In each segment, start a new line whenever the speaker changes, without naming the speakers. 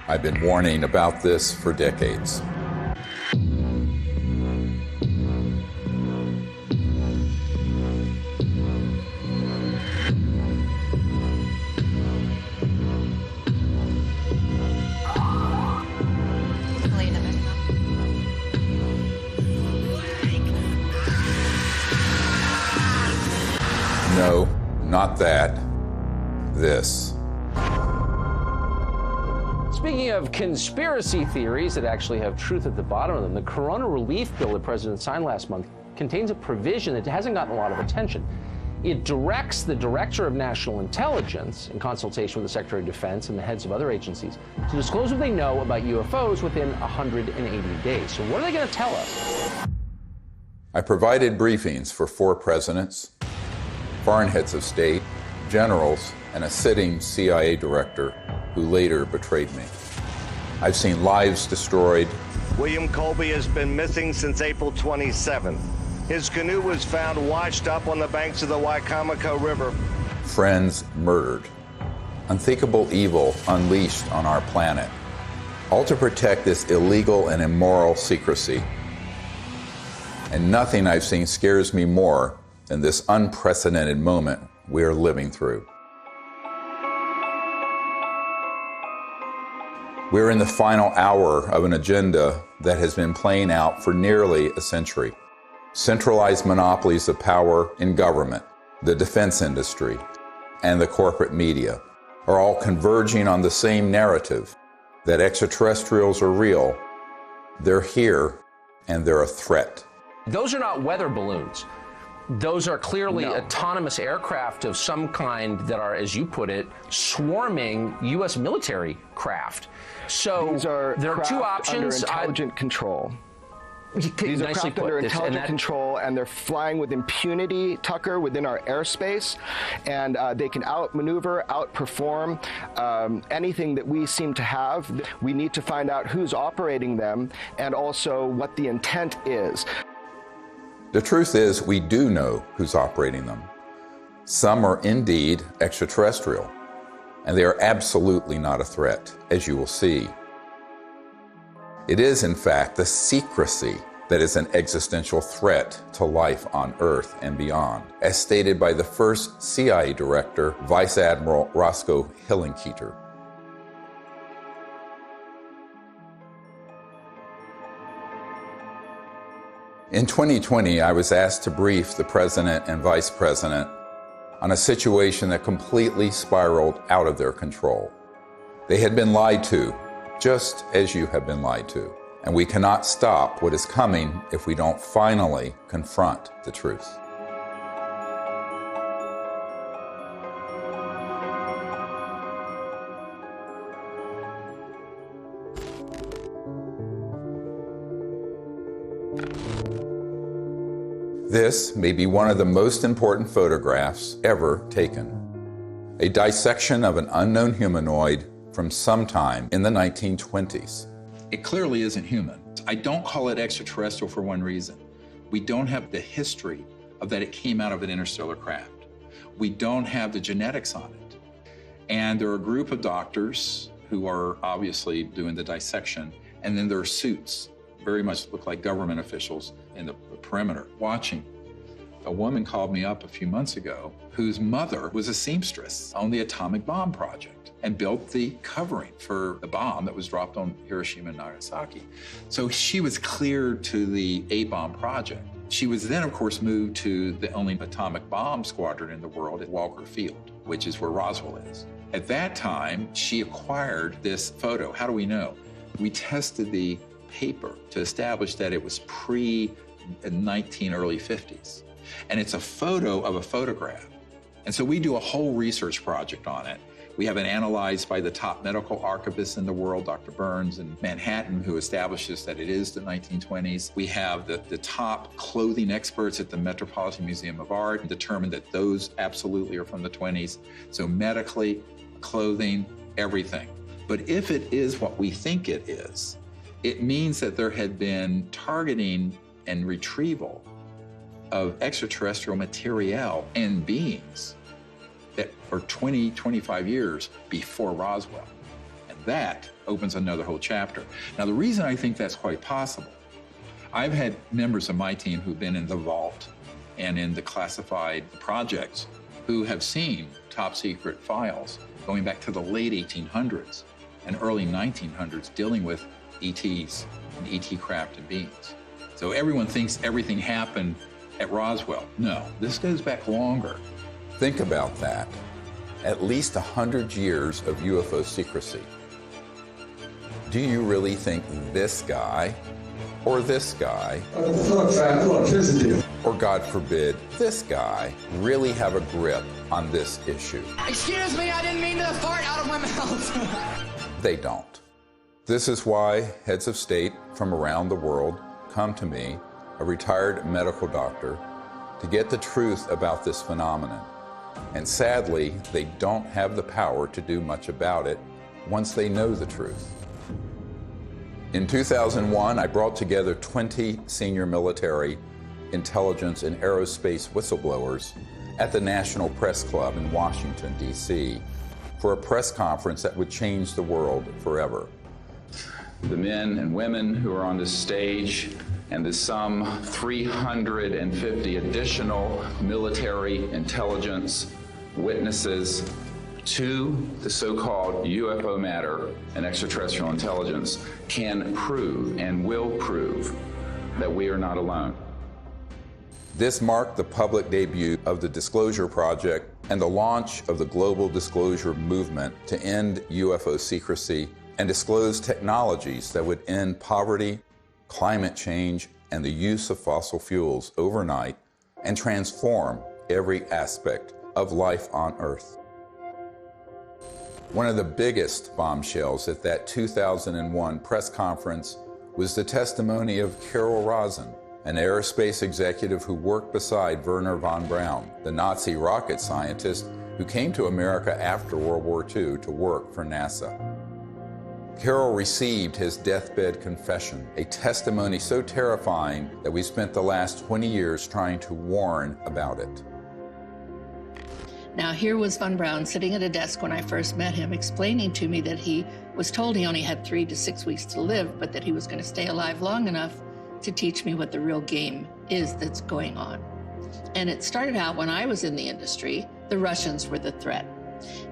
I've been warning about this for decades. No, not that. This.
Speaking of conspiracy theories that actually have truth at the bottom of them, the Corona Relief Bill the President signed last month contains a provision that hasn't gotten a lot of attention. It directs the Director of National Intelligence, in consultation with the Secretary of Defense and the heads of other agencies, to disclose what they know about UFOs within 180 days. So what are they going to tell us?
I provided briefings for 4 presidents, foreign heads of state, generals, and a sitting CIA director who later betrayed me. I've seen lives destroyed.
William Colby has been missing since April 27th. His canoe was found washed up on the banks of the Wicomico River.
Friends murdered. Unthinkable evil unleashed on our planet. All to protect this illegal and immoral secrecy. And nothing I've seen scares me more than this unprecedented moment we are living through. We're in the final hour of an agenda that has been playing out for nearly a century. Centralized monopolies of power in government, the defense industry, and the corporate media are all converging on the same narrative that extraterrestrials are real, they're here, and they're a threat.
Those are not weather balloons. Those are clearly autonomous aircraft of some kind that are, as you put it, swarming U.S. military craft. So
these are
there are 2 options.
Under intelligent control. These are craft under intelligent control, and they're flying with impunity, Tucker, within our airspace, and they can outmaneuver, outperform anything that we seem to have. We need to find out who's operating them and also what the intent is.
The truth is, we do know who's operating them. Some are indeed extraterrestrial, and they are absolutely not a threat, as you will see. It is, in fact, the secrecy that is an existential threat to life on Earth and beyond, as stated by the first CIA director, Vice Admiral Roscoe Hillenkoetter. In 2020, I was asked to brief the President and Vice President on a situation that completely spiraled out of their control. They had been lied to, just as you have been lied to. And we cannot stop what is coming if we don't finally confront the truth. This may be one of the most important photographs ever taken. A dissection of an unknown humanoid from sometime in the 1920s. It clearly isn't human. I don't call it extraterrestrial for one reason. We don't have the history of that it came out of an interstellar craft. We don't have the genetics on it. And there are a group of doctors who are obviously doing the dissection, and then there are suits, very much look like government officials in the perimeter watching. A woman called me up a few months ago whose mother was a seamstress on the atomic bomb project and built the covering for the bomb that was dropped on Hiroshima and Nagasaki. So she was cleared to the A-bomb project. She was then, of course, moved to the only atomic bomb squadron in the world at Walker Field, which is where Roswell is. At that time, she acquired this photo. How do we know? We tested the paper to establish that it was pre-19 early 50s. And it's a photo of a photograph. And so we do a whole research project on it. We have it analyzed by the top medical archivist in the world, Dr. Burns in Manhattan, who establishes that it is the 1920s. We have the top clothing experts at the Metropolitan Museum of Art determined that those absolutely are from the 20s. So medically, clothing, everything. But if it is what we think it is, it means that there had been targeting and retrieval of extraterrestrial material and beings that are 20, 25 years before Roswell. And that opens another whole chapter. Now, the reason I think that's quite possible, I've had members of my team who've been in the vault and in the classified projects who have seen top secret files going back to the late 1800s and early 1900s dealing with ETs and ET craft and beings. So everyone thinks everything happened at Roswell. No, this goes back longer. Think about that. At least 100 years of UFO secrecy. Do you really think this guy, or this guy, or God forbid, this guy, really have a grip on this issue?
Excuse me, I didn't mean to fart out of my mouth.
They don't. This is why heads of state from around the world come to me, a retired medical doctor, to get the truth about this phenomenon. And sadly, they don't have the power to do much about it once they know the truth. In 2001, I brought together 20 senior military, intelligence, and aerospace whistleblowers at the National Press Club in Washington, D.C., for a press conference that would change the world forever. The men and women who are on this stage and the some 350 additional military intelligence witnesses to the so-called UFO matter and extraterrestrial intelligence can prove and will prove that we are not alone. This marked the public debut of the Disclosure Project and the launch of the global disclosure movement to end UFO secrecy and disclose technologies that would end poverty, climate change, and the use of fossil fuels overnight and transform every aspect of life on Earth. One of the biggest bombshells at that 2001 press conference was the testimony of Carol Rosin, an aerospace executive who worked beside Wernher von Braun, the Nazi rocket scientist who came to America after World War II to work for NASA. Carol received his deathbed confession, a testimony so terrifying that we spent the last 20 years trying to warn about it.
Now, here was von Braun sitting at a desk when I first met him, explaining to me that he was told he only had 3 to 6 weeks to live, but that he was going to stay alive long enough to teach me what the real game is that's going on. And it started out when I was in the industry, the Russians were the threat.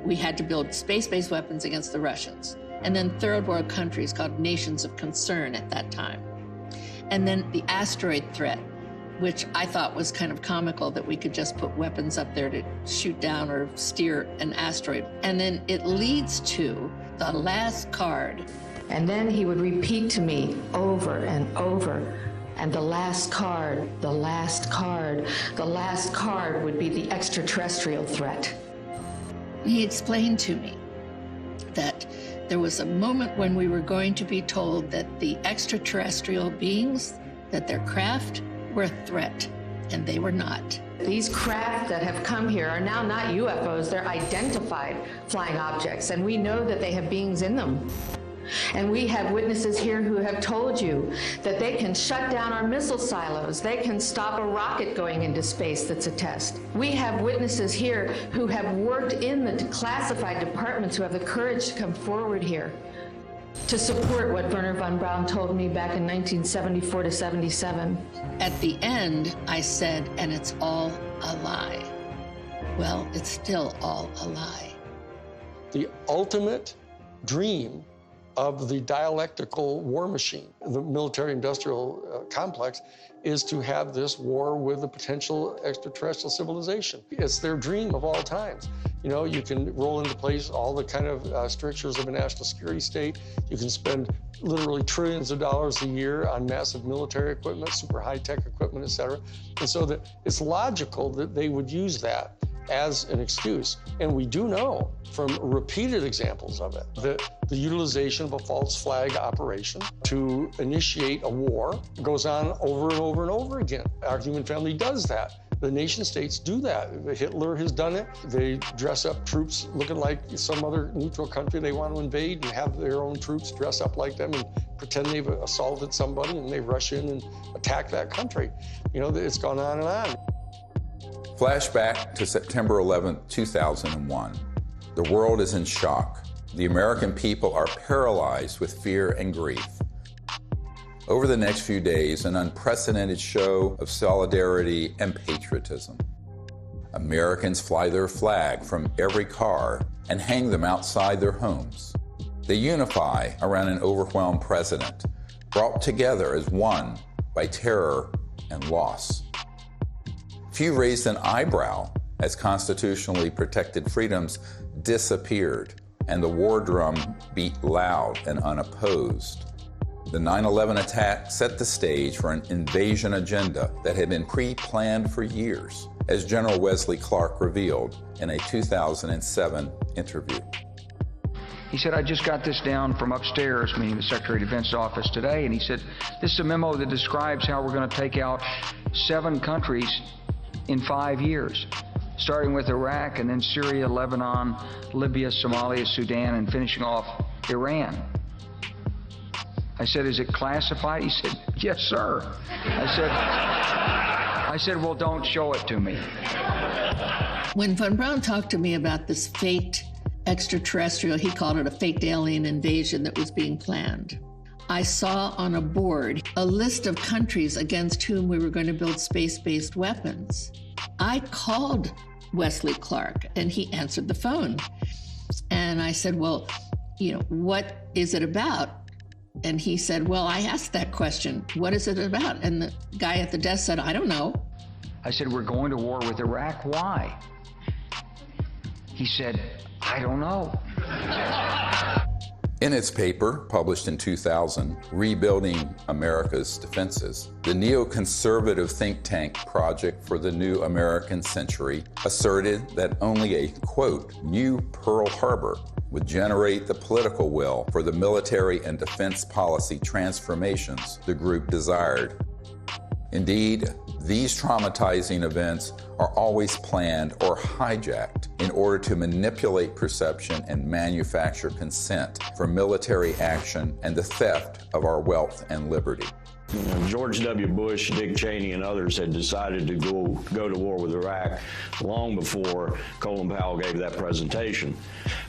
We had to build space-based weapons against the Russians. And then third world countries called nations of concern at that time. And then the asteroid threat, which I thought was kind of comical that we could just put weapons up there to shoot down or steer an asteroid. And then it leads to the last card.
And then he would repeat to me over and over, and the last card, the last card, the last card would be the extraterrestrial threat.
He explained to me that there was a moment when we were going to be told that the extraterrestrial beings, that their craft were a threat, and they were not.
These craft that have come here are now not UFOs, they're identified flying objects, and we know that they have beings in them. And we have witnesses here who have told you that they can shut down our missile silos. They can stop a rocket going into space that's a test. We have witnesses here who have worked in the classified departments who have the courage to come forward here to support what Wernher von Braun told me back in 1974 to 77.
At the end, I said, and it's all a lie. Well, it's still all a lie.
The ultimate dream of the dialectical war machine, the military-industrial complex, is to have this war with a potential extraterrestrial civilization. It's their dream of all times. You know, you can roll into place all the kind of strictures of a national security state. You can spend literally trillions of dollars a year on massive military equipment, super high-tech equipment, et cetera. And so that it's logical that they would use that as an excuse. And we do know from repeated examples of it that the utilization of a false flag operation to initiate a war goes on over and over and over again. Our human family does that. The nation states do that. Hitler has done it. They dress up troops looking like some other neutral country they want to invade and have their own troops dress up like them and pretend they've assaulted somebody, and they rush in and attack that country. You know, it's gone on and on.
Flashback to September 11, 2001. The world is in shock. The American people are paralyzed with fear and grief. Over the next few days, an unprecedented show of solidarity and patriotism. Americans fly their flag from every car and hang them outside their homes. They unify around an overwhelmed president, brought together as one by terror and loss. Few raised an eyebrow as constitutionally protected freedoms disappeared and the war drum beat loud and unopposed. The 9/11 attack set the stage for an invasion agenda that had been pre-planned for years, as General Wesley Clark revealed in a 2007 interview.
He said, I just got this down from upstairs, meaning the Secretary of Defense's office today, and he said, this is a memo that describes how we're going to take out 7 countries in 5 years, starting with Iraq and then Syria, Lebanon, Libya, Somalia, Sudan, and finishing off Iran. I said, is it classified? He said, yes, sir. I said, well, don't show it to me.
When Von Braun talked to me about this faked extraterrestrial, he called it a faked alien invasion that was being planned, I saw on a board a list of countries against whom we were going to build space-based weapons. I called Wesley Clark and he answered the phone. And I said, well, what is it about? And he said, well, I asked that question. What is it about? And the guy at the desk said, I don't know.
I said, we're going to war with Iraq. Why? He said, I don't know.
In its paper, published in 2000, Rebuilding America's Defenses, the neoconservative think tank Project for the New American Century asserted that only a, quote, new Pearl Harbor would generate the political will for the military and defense policy transformations the group desired. Indeed, these traumatizing events are always planned or hijacked in order to manipulate perception and manufacture consent for military action and the theft of our wealth and liberty.
George W. Bush, Dick Cheney, and others had decided to go to war with Iraq long before Colin Powell gave that presentation.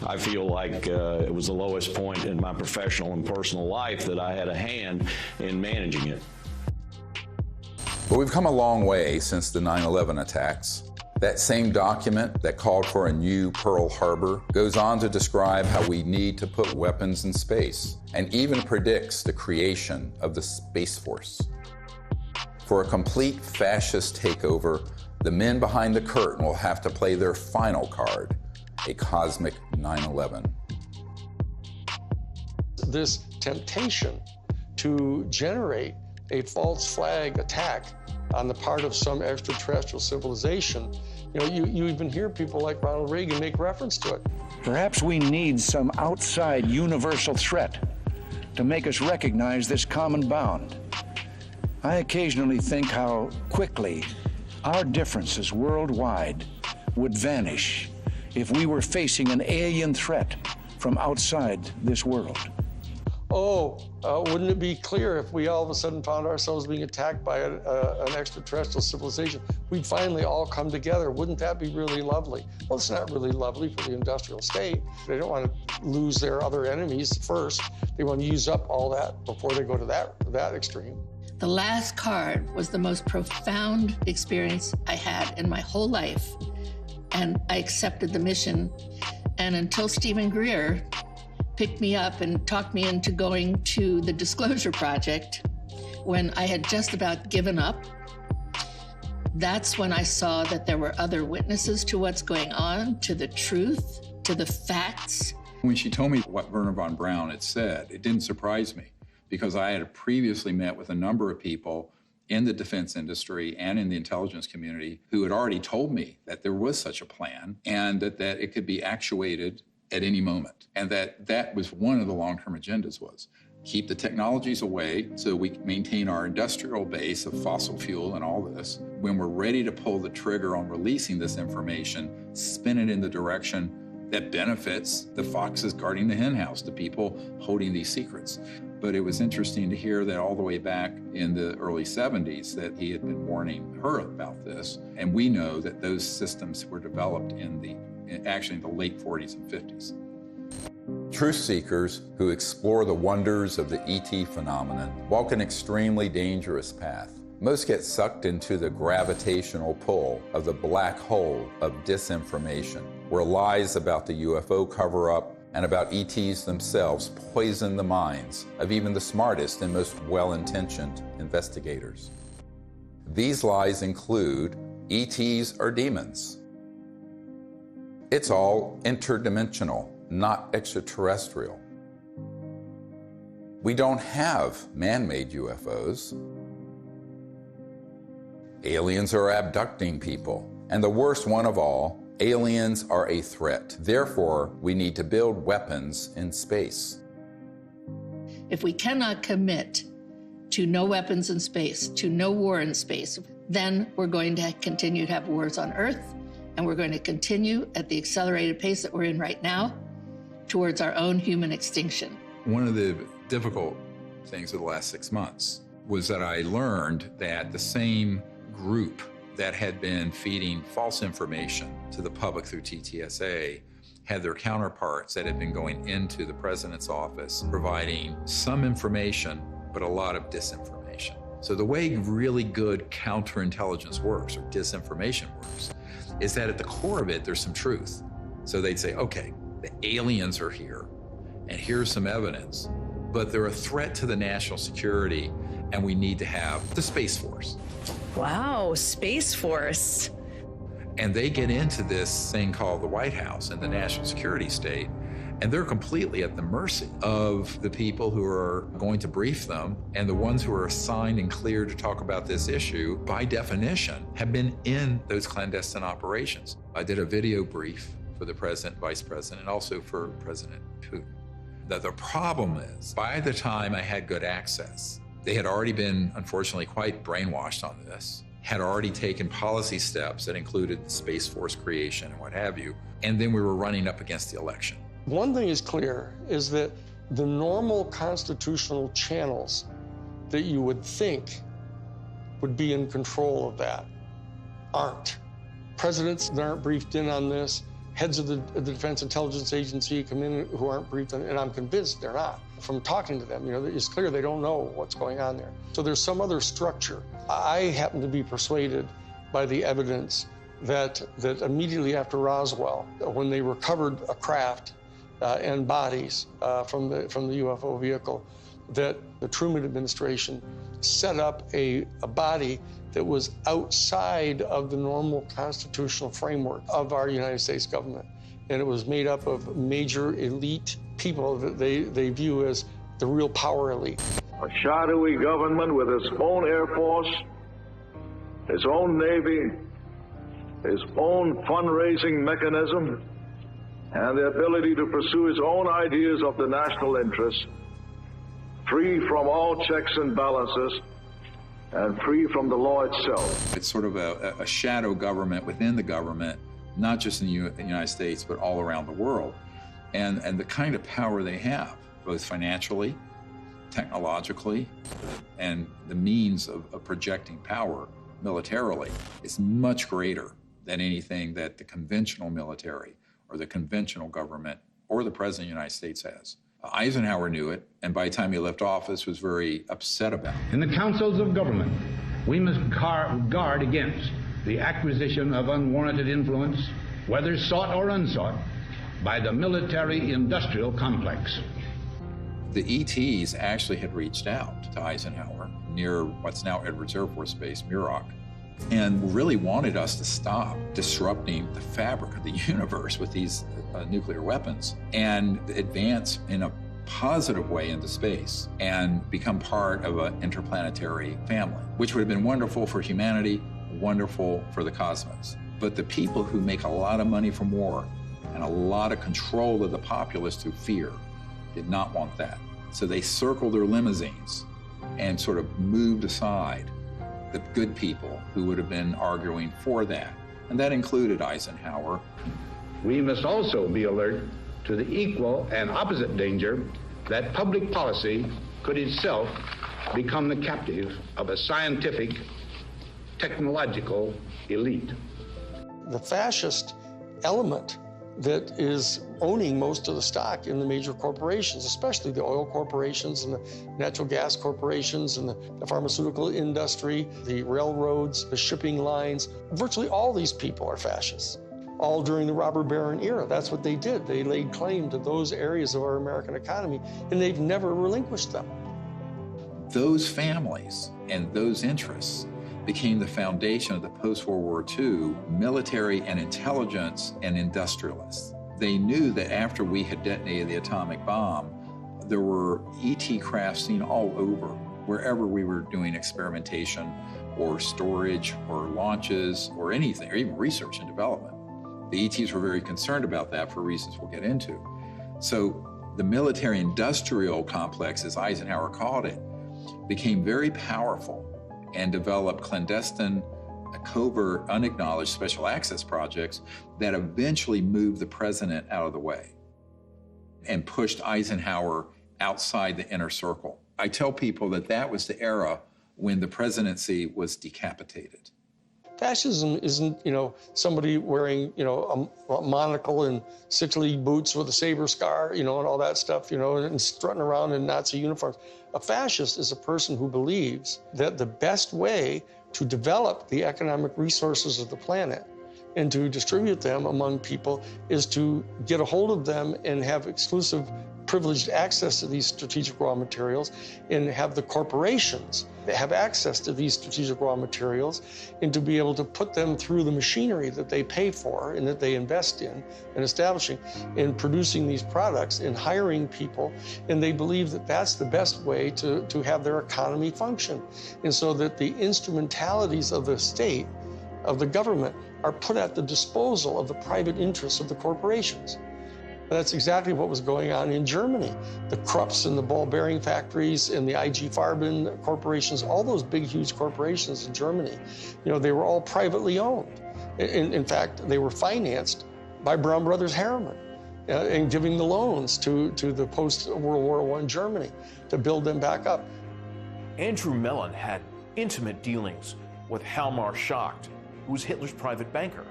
I feel like it was the lowest point in my professional and personal life that I had a hand in managing it.
But we've come a long way since the 9/11 attacks. That same document that called for a new Pearl Harbor goes on to describe how we need to put weapons in space, and even predicts the creation of the Space Force. For a complete fascist takeover, the men behind the curtain will have to play their final card, a cosmic 9/11.
This temptation to generate a false flag attack on the part of some extraterrestrial civilization, you even hear people like Ronald Reagan make reference to it.
Perhaps we need some outside universal threat to make us recognize this common bound. I occasionally think how quickly our differences worldwide would vanish if we were facing an alien threat from outside this world.
Wouldn't it be clear if we all of a sudden found ourselves being attacked by an extraterrestrial civilization? We'd finally all come together. Wouldn't that be really lovely? Well, it's not really lovely for the industrial state. They don't want to lose their other enemies first. They want to use up all that before they go to that extreme.
The last card was the most profound experience I had in my whole life. And I accepted the mission. And until Stephen Greer picked me up and talked me into going to the Disclosure Project, when I had just about given up, that's when I saw that there were other witnesses to what's going on, to the truth, to the facts.
When she told me what Wernher von Braun had said, it didn't surprise me, because I had previously met with a number of people in the defense industry and in the intelligence community who had already told me that there was such a plan and that it could be actuated at any moment. And that was one of the long-term agendas, was keep the technologies away so we maintain our industrial base of fossil fuel and all this. When we're ready to pull the trigger on releasing this information, spin it in the direction that benefits the foxes guarding the henhouse, the people holding these secrets. But it was interesting to hear that all the way back in the early 70s that he had been warning her about this. And we know that those systems were developed actually in the late 40s and 50s.
Truth seekers who explore the wonders of the ET phenomenon walk an extremely dangerous path. Most get sucked into the gravitational pull of the black hole of disinformation, where lies about the UFO cover-up and about ETs themselves poison the minds of even the smartest and most well-intentioned investigators. These lies include ETs are demons. It's all interdimensional, not extraterrestrial. We don't have man-made UFOs. Aliens are abducting people. And the worst one of all, aliens are a threat. Therefore, we need to build weapons in space.
If we cannot commit to no weapons in space, to no war in space, then we're going to continue to have wars on Earth, and we're going to continue at the accelerated pace that we're in right now towards our own human extinction.
One of the difficult things of the last 6 months was that I learned that the same group that had been feeding false information to the public through TTSA had their counterparts that had been going into the president's office providing some information, but a lot of disinformation. So the way really good counterintelligence works, or disinformation works, is that at the core of it, there's some truth. So they'd say, okay, the aliens are here, and here's some evidence, but they're a threat to the national security, and we need to have the Space Force.
Wow, Space Force.
And they get into this thing called the White House and the national security state, and they're completely at the mercy of the people who are going to brief them, and the ones who are assigned and cleared to talk about this issue, by definition, have been in those clandestine operations. I did a video brief for the president, vice president, and also for President Putin. That the problem is, by the time I had good access, they had already been, unfortunately, quite brainwashed on this, had already taken policy steps that included the Space Force creation and what have you, and then we were running up against the election.
One thing is clear, is that the normal constitutional channels that you would think would be in control of that aren't. Presidents that aren't briefed in on this, heads of the Defense Intelligence Agency come in who aren't briefed, and I'm convinced they're not. From talking to them, it's clear they don't know what's going on there. So there's some other structure. I happen to be persuaded by the evidence that immediately after Roswell, when they recovered a craft and bodies from the UFO vehicle, that the Truman administration set up a body that was outside of the normal constitutional framework of our United States government. And it was made up of major elite people that they view as the real power elite.
A shadowy government with its own Air Force, its own Navy, its own fundraising mechanism, and the ability to pursue its own ideas of the national interest, free from all checks and balances, and free from the law itself.
It's sort of a shadow government within the government, not just in the United States, but all around the world. And the kind of power they have, both financially, technologically, and the means of projecting power militarily, is much greater than anything that the conventional military or the conventional government or the President of the United States has. Eisenhower knew it, and by the time he left office was very upset about it.
In the councils of government, we must guard against the acquisition of unwarranted influence, whether sought or unsought, by the military-industrial complex.
The ETs actually had reached out to Eisenhower near what's now Edwards Air Force Base, Muroc, and really wanted us to stop disrupting the fabric of the universe with these nuclear weapons and advance in a positive way into space and become part of an interplanetary family, which would have been wonderful for humanity, wonderful for the cosmos. But the people who make a lot of money from war and a lot of control of the populace through fear did not want that. So they circled their limousines and sort of moved aside the good people who would have been arguing for that. And that included Eisenhower.
We must also be alert to the equal and opposite danger that public policy could itself become the captive of a scientific, technological elite.
The fascist element that is owning most of the stock in the major corporations, especially the oil corporations and the natural gas corporations and the pharmaceutical industry, the railroads, the shipping lines. Virtually all these people are fascists, all during the robber baron era. That's what they did. They laid claim to those areas of our American economy, and they've never relinquished them.
Those families and those interests became the foundation of the post-World War II military and intelligence and industrialists. They knew that after we had detonated the atomic bomb, there were ET crafts seen all over, wherever we were doing experimentation or storage or launches or anything, or even research and development. The ETs were very concerned about that for reasons we'll get into. So the military-industrial complex, as Eisenhower called it, became very powerful and developed clandestine, covert, unacknowledged special access projects that eventually moved the president out of the way and pushed Eisenhower outside the inner circle. I tell people that that was the era when the presidency was decapitated.
Fascism isn't, somebody wearing, a monocle and 6-league boots with a saber scar, and all that stuff, and strutting around in Nazi uniforms. A fascist is a person who believes that the best way to develop the economic resources of the planet and to distribute them among people is to get a hold of them and have exclusive privileged access to these strategic raw materials, and have the corporations that have access to these strategic raw materials, and to be able to put them through the machinery that they pay for and that they invest in and establishing in producing these products and hiring people. And they believe that that's the best way to have their economy function. And so that the instrumentalities of the state, of the government, are put at the disposal of the private interests of the corporations. And that's exactly what was going on in Germany. The Krupps and the ball bearing factories and the IG Farben corporations, all those big, huge corporations in Germany, they were all privately owned. In fact, they were financed by Brown Brothers Harriman and giving the loans to the post-World War I Germany to build them back up.
Andrew Mellon had intimate dealings with Hjalmar Schacht, who was Hitler's private banker.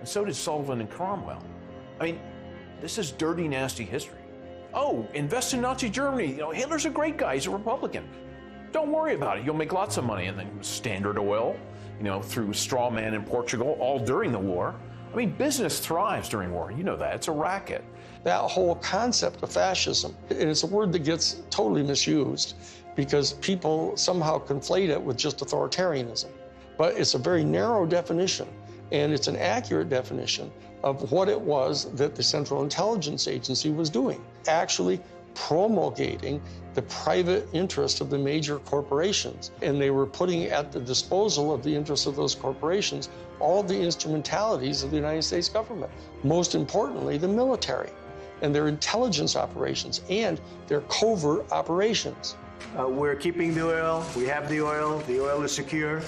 And so did Sullivan and Cromwell. This is dirty, nasty history. Oh, invest in Nazi Germany. Hitler's a great guy. He's a Republican. Don't worry about it. You'll make lots of money. And then Standard Oil, through straw man in Portugal, all during the war. Business thrives during war. You know that. It's a racket.
That whole concept of fascism, and it's a word that gets totally misused because people somehow conflate it with just authoritarianism. But it's a very narrow definition, and it's an accurate definition of what it was that the Central Intelligence Agency was doing, actually promulgating the private interest of the major corporations. And they were putting at the disposal of the interests of those corporations all the instrumentalities of the United States government, most importantly, the military and their intelligence operations and their covert operations.
We're keeping the oil. We have the oil. The oil is secure.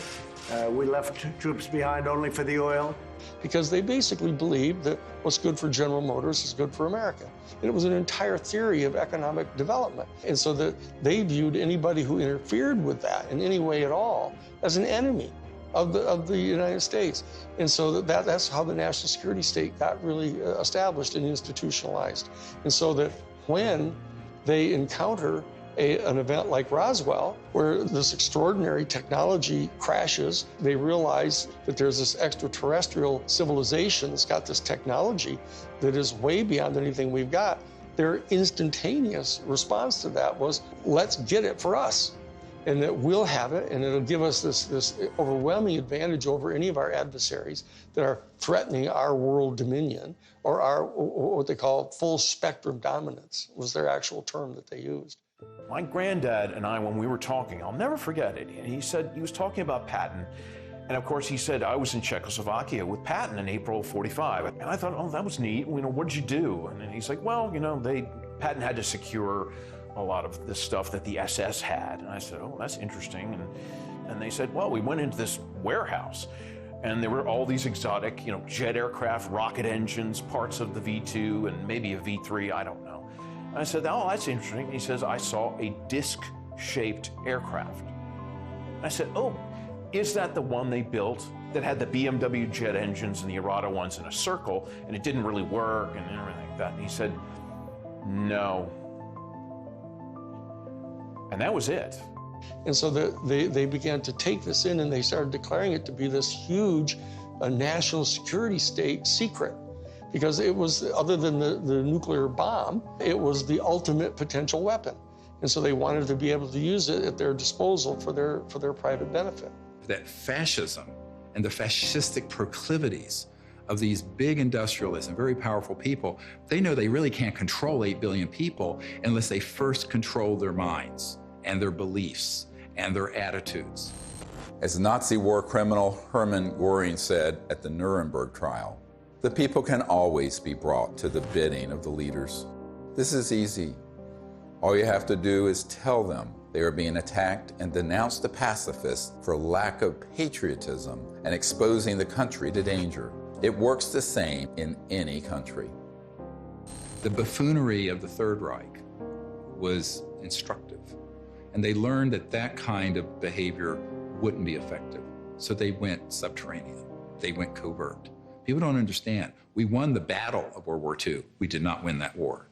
We left troops behind only for the oil.
Because they basically believed that what's good for General Motors is good for America. And it was an entire theory of economic development. And so that they viewed anybody who interfered with that in any way at all as an enemy of the United States. And so that's how the national security state got really established and institutionalized. And so that when they encounter an event like Roswell, where this extraordinary technology crashes, they realize that there's this extraterrestrial civilization that's got this technology that is way beyond anything we've got. Their instantaneous response to that was, let's get it for us. And that we'll have it, and it'll give us this overwhelming advantage over any of our adversaries that are threatening our world dominion, or our, what they call full spectrum dominance, was their actual term that they used.
My granddad and I, when we were talking, I'll never forget it. And he said, he was talking about Patton. And of course, he said, I was in Czechoslovakia with Patton in April of '45. And I thought, oh, that was neat. What did you do? And then he's like, well, Patton had to secure a lot of the stuff that the SS had. And I said, oh, that's interesting. And they said, well, we went into this warehouse and there were all these exotic, jet aircraft, rocket engines, parts of the V-2 and maybe a V-3, I don't know. I said, oh, that's interesting. And he says, I saw a disc-shaped aircraft. I said, oh, is that the one they built that had the BMW jet engines and the Arado ones in a circle, and it didn't really work and everything like that. And he said, no. And that was it.
And so they began to take this in, and they started declaring it to be this huge national security state secret. Because it was, other than the nuclear bomb, it was the ultimate potential weapon. And so they wanted to be able to use it at their disposal for their private benefit.
That fascism and the fascistic proclivities of these big industrialists and very powerful people, they know they really can't control 8 billion people unless they first control their minds and their beliefs and their attitudes.
As Nazi war criminal Hermann Göring said at the Nuremberg trial, the people can always be brought to the bidding of the leaders. This is easy. All you have to do is tell them they are being attacked and denounce the pacifists for lack of patriotism and exposing the country to danger. It works the same in any country.
The buffoonery of the Third Reich was instructive, and they learned that that kind of behavior wouldn't be effective. So they went subterranean. They went covert. People don't understand. We won the battle of World War II. We did not win that war.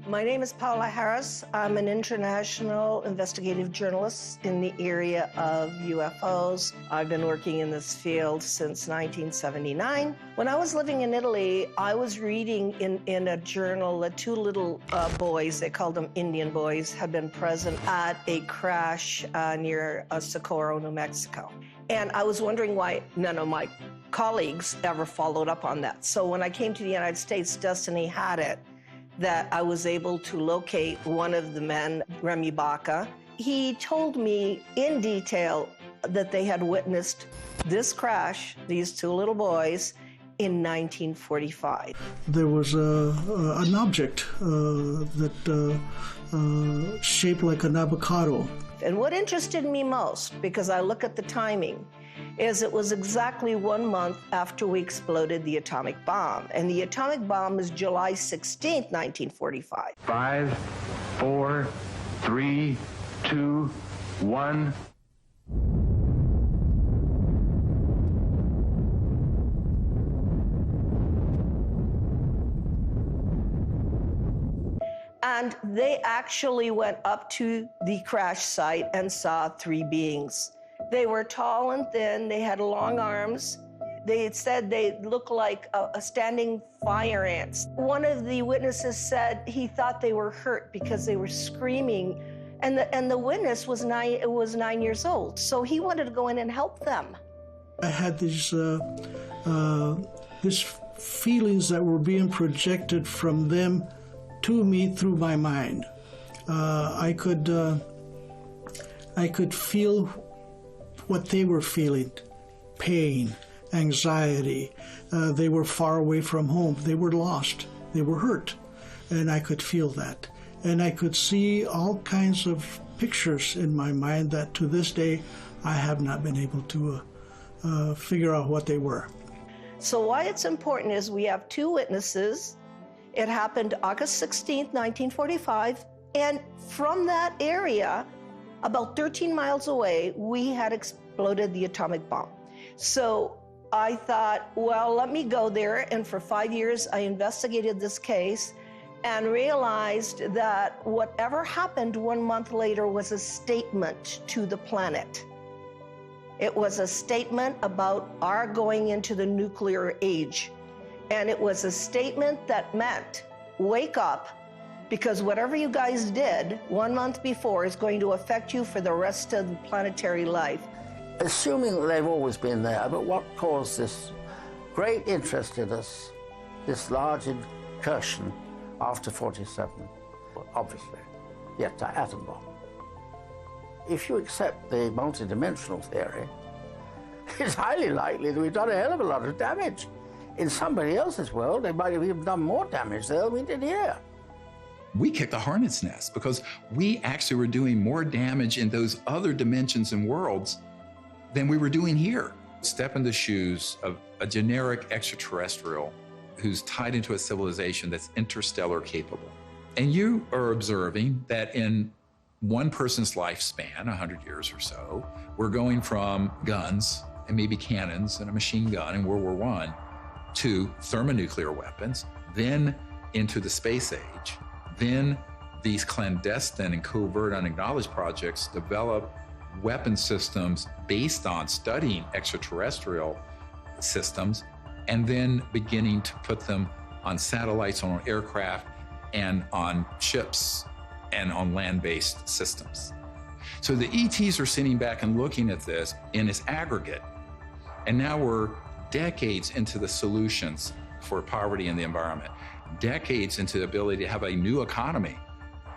My name is Paula Harris. I'm an international investigative journalist in the area of UFOs. I've been working in this field since 1979. When I was living in Italy, I was reading in a journal that two little boys, they called them Indian boys, had been present at a crash near Socorro, New Mexico. And I was wondering why none of my colleagues ever followed up on that. So when I came to the United States, Destiny had it, that I was able to locate one of the men, Remy Baca. He told me in detail that they had witnessed this crash, these two little boys, in 1945.
There was an object that shaped like an avocado.
And what interested me most, because I look at the timing, is it was exactly 1 month after we exploded the atomic bomb. And the atomic bomb was July 16th, 1945.
5, 4, 3, 2, 1.
And they actually went up to the crash site and saw 3 beings. They were tall and thin, they had long arms. They had said they looked like a standing fire ants. One of the witnesses said he thought they were hurt because they were screaming, and the witness was 9 years old, so he wanted to go in and help them.
I had these feelings that were being projected from them to me through my mind. I could feel what they were feeling, pain, anxiety. They were far away from home. They were lost. They were hurt. And I could feel that. And I could see all kinds of pictures in my mind that to this day I have not been able to figure out what they were.
So why it's important is we have 2 witnesses. It happened August 16th, 1945. And from that area, about 13 miles away, we had exploded the atomic bomb. So I thought, well, let me go there. And for 5 years, I investigated this case and realized that whatever happened 1 month later was a statement to the planet. It was a statement about our going into the nuclear age. And it was a statement that meant, wake up, because whatever you guys did 1 month before is going to affect you for the rest of the planetary life.
Assuming that they've always been there, but what caused this great interest in us, this large incursion after 47? Obviously, yes, the atom bomb. If you accept the multidimensional theory, it's highly likely that we've done a hell of a lot of damage. In somebody else's world, they might have even done more damage there than we did here.
We kicked the hornet's nest because we actually were doing more damage in those other dimensions and worlds than we were doing here. Step in the shoes of a generic extraterrestrial who's tied into a civilization that's interstellar capable. And you are observing that in one person's lifespan, 100 years or so, we're going from guns and maybe cannons and a machine gun in World War I to thermonuclear weapons, then into the space age. Then these clandestine and covert unacknowledged projects develop weapon systems based on studying extraterrestrial systems and then beginning to put them on satellites, on aircraft, and on ships and on land-based systems. So the ETs are sitting back and looking at this in its aggregate. And now we're decades into the solutions for poverty in the environment, decades into the ability to have a new economy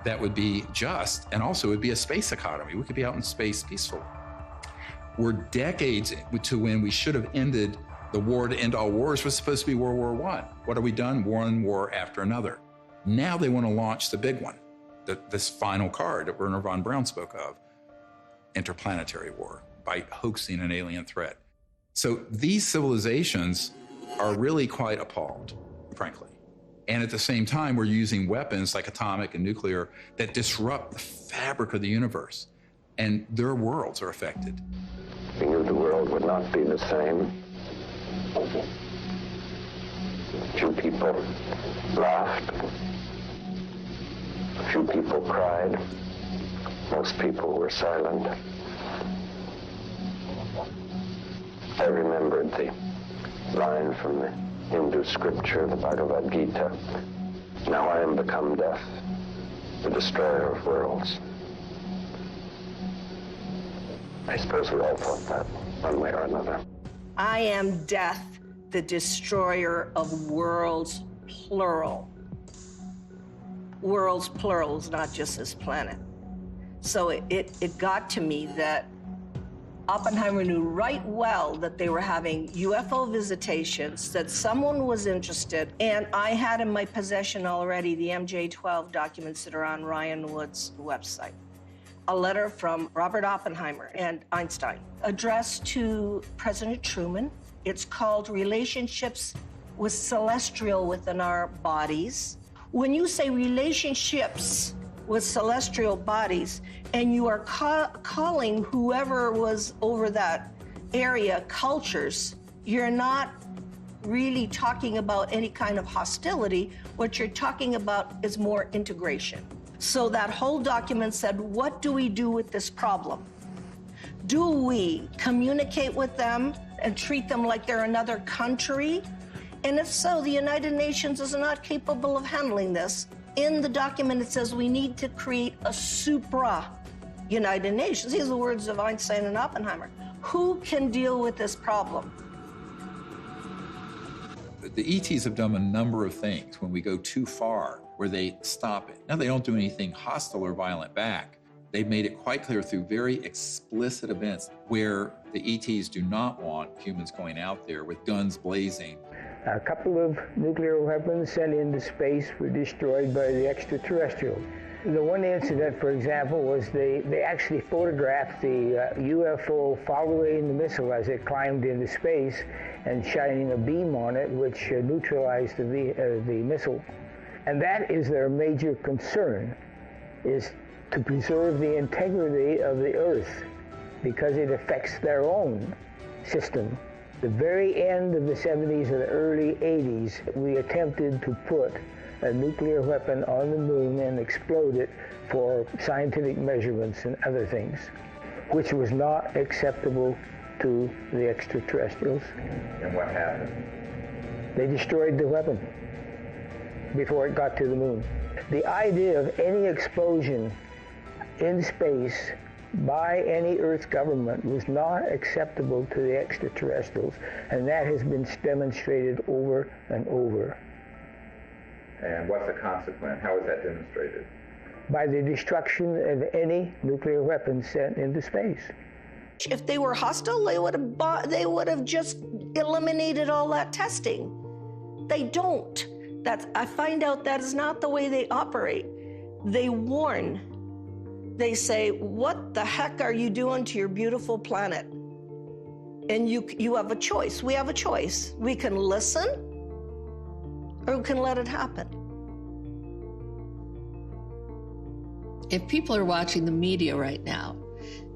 that would be just, and also would be a space economy. We could be out in space peacefully. We're decades to when we should have ended the war to end all wars was supposed to be World War I. What have we done? One war after another. Now they want to launch the big one, this final card that Wernher von Braun spoke of, interplanetary war, by hoaxing an alien threat. So these civilizations are really quite appalled, frankly. And at the same time, we're using weapons like atomic and nuclear that disrupt the fabric of the universe, and their worlds are affected.
We knew the world would not be the same. Few people laughed. Few people cried. Most people were silent. I remembered the line from the Hindu scripture, the Bhagavad Gita. Now I am become death, the destroyer of worlds. I suppose we all thought that, one way or another.
I am death, the destroyer of worlds, plural. Worlds, plural, is not just this planet. So it got to me that Oppenheimer knew right well that they were having UFO visitations, that someone was interested, and I had in my possession already the MJ-12 documents that are on Ryan Wood's website. A letter from Robert Oppenheimer and Einstein addressed to President Truman. It's called Relationships with Celestial Within Our Bodies. When you say relationships with celestial bodies, and you are calling whoever was over that area cultures, you're not really talking about any kind of hostility. What you're talking about is more integration. So that whole document said, what do we do with this problem? Do we communicate with them and treat them like they're another country? And if so, the United Nations is not capable of handling this. In the document, it says we need to create a supra-United Nations. These are the words of Einstein and Oppenheimer. Who can deal with this problem?
The ETs have done a number of things when we go too far, where they stop it. Now, they don't do anything hostile or violent back. They've made it quite clear through very explicit events where the ETs do not want humans going out there with guns blazing.
A couple of nuclear weapons sent into space were destroyed by the extraterrestrials. The one incident, for example, was they actually photographed the UFO following the missile as it climbed into space and shining a beam on it, which neutralized the missile. And that is their major concern, is to preserve the integrity of the Earth, because it affects their own system. The very end of the 70s and the early 80s, we attempted to put a nuclear weapon on the moon and explode it for scientific measurements and other things, which was not acceptable to the extraterrestrials.
And what happened?
They destroyed the weapon before it got to the moon. The idea of any explosion in space by any Earth government was not acceptable to the extraterrestrials, and that has been demonstrated over and over.
And what's the consequence? How is that demonstrated?
By the destruction of any nuclear weapons sent into space.
If they were hostile, they would have just eliminated all that testing. They don't. I find out that is not the way they operate. They warn. They say, what the heck are you doing to your beautiful planet? And you have a choice. We have a choice. We can listen, or we can let it happen.
If people are watching the media right now,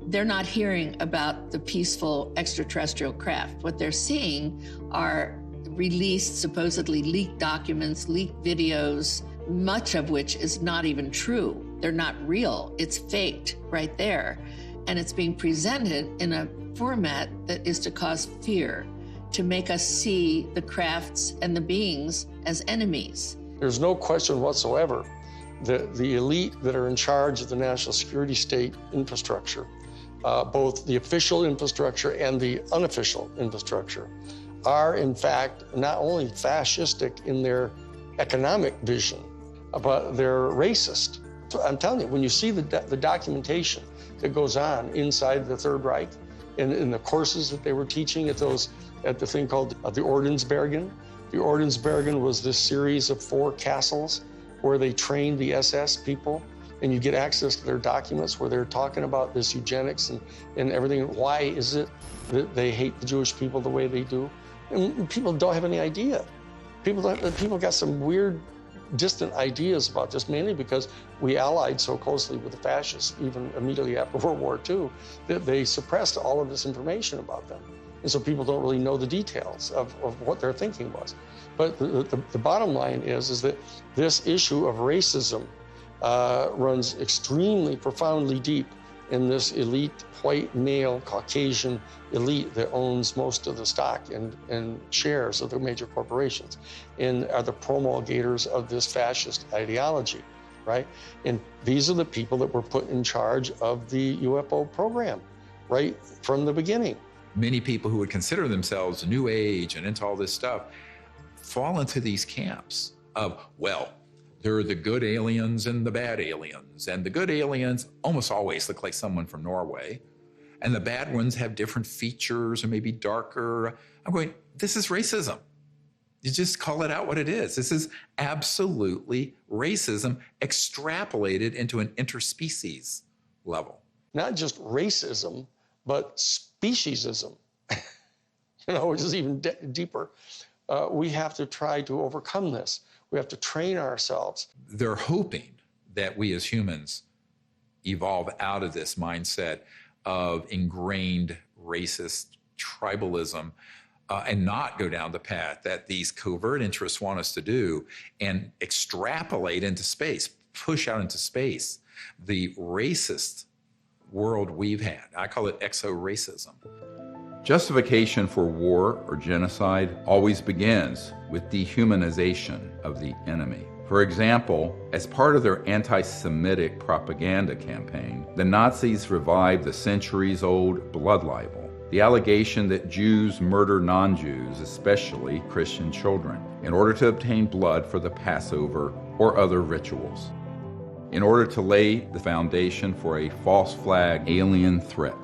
they're not hearing about the peaceful extraterrestrial craft. What they're seeing are released, supposedly leaked documents, leaked videos, much of which is not even true. They're not real. It's faked right there. And it's being presented in a format that is to cause fear, to make us see the crafts and the beings as enemies.
There's no question whatsoever that the elite that are in charge of the national security state infrastructure, both the official infrastructure and the unofficial infrastructure, are in fact not only fascistic in their economic vision, but they're racist. I'm telling you, when you see the documentation that goes on inside the Third Reich, in the courses that they were teaching at the thing called the Ordensbergen. The Ordensbergen was this series of 4 castles where they trained the SS people, and you get access to their documents where they're talking about this eugenics and everything. Why is it that they hate the Jewish people the way they do? And people don't have any idea. People got some weird, distant ideas about this, mainly because we allied so closely with the fascists, even immediately after World War II, that they suppressed all of this information about them. And so people don't really know the details of what their thinking was. But the bottom line is that this issue of racism runs extremely profoundly deep in this elite, white, male, Caucasian elite that owns most of the stock and shares of the major corporations and are the promulgators of this fascist ideology, right? And these are the people that were put in charge of the UFO program, right from the beginning.
Many people who would consider themselves New Age and into all this stuff fall into these camps of, well, there are the good aliens and the bad aliens. And the good aliens almost always look like someone from Norway. And the bad ones have different features or maybe darker. I'm going, this is racism. You just call it out what it is. This is absolutely racism extrapolated into an interspecies level.
Not just racism, but speciesism, which is even deeper. We have to try to overcome this. We have to train ourselves.
They're hoping that we as humans evolve out of this mindset of ingrained racist tribalism and not go down the path that these covert interests want us to do and extrapolate into space, push out into space the racist world we've had. I call it exo-racism. Justification for war or genocide always begins with dehumanization of the enemy. For example, as part of their anti-Semitic propaganda campaign, the Nazis revived the centuries-old blood libel, the allegation that Jews murder non-Jews, especially Christian children, in order to obtain blood for the Passover or other rituals, in order to lay the foundation for a false flag alien threat.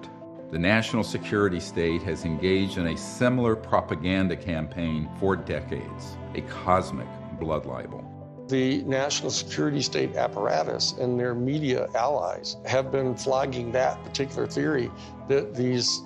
The national security state has engaged in a similar propaganda campaign for decades, a cosmic blood libel.
The national security state apparatus and their media allies have been flogging that particular theory that these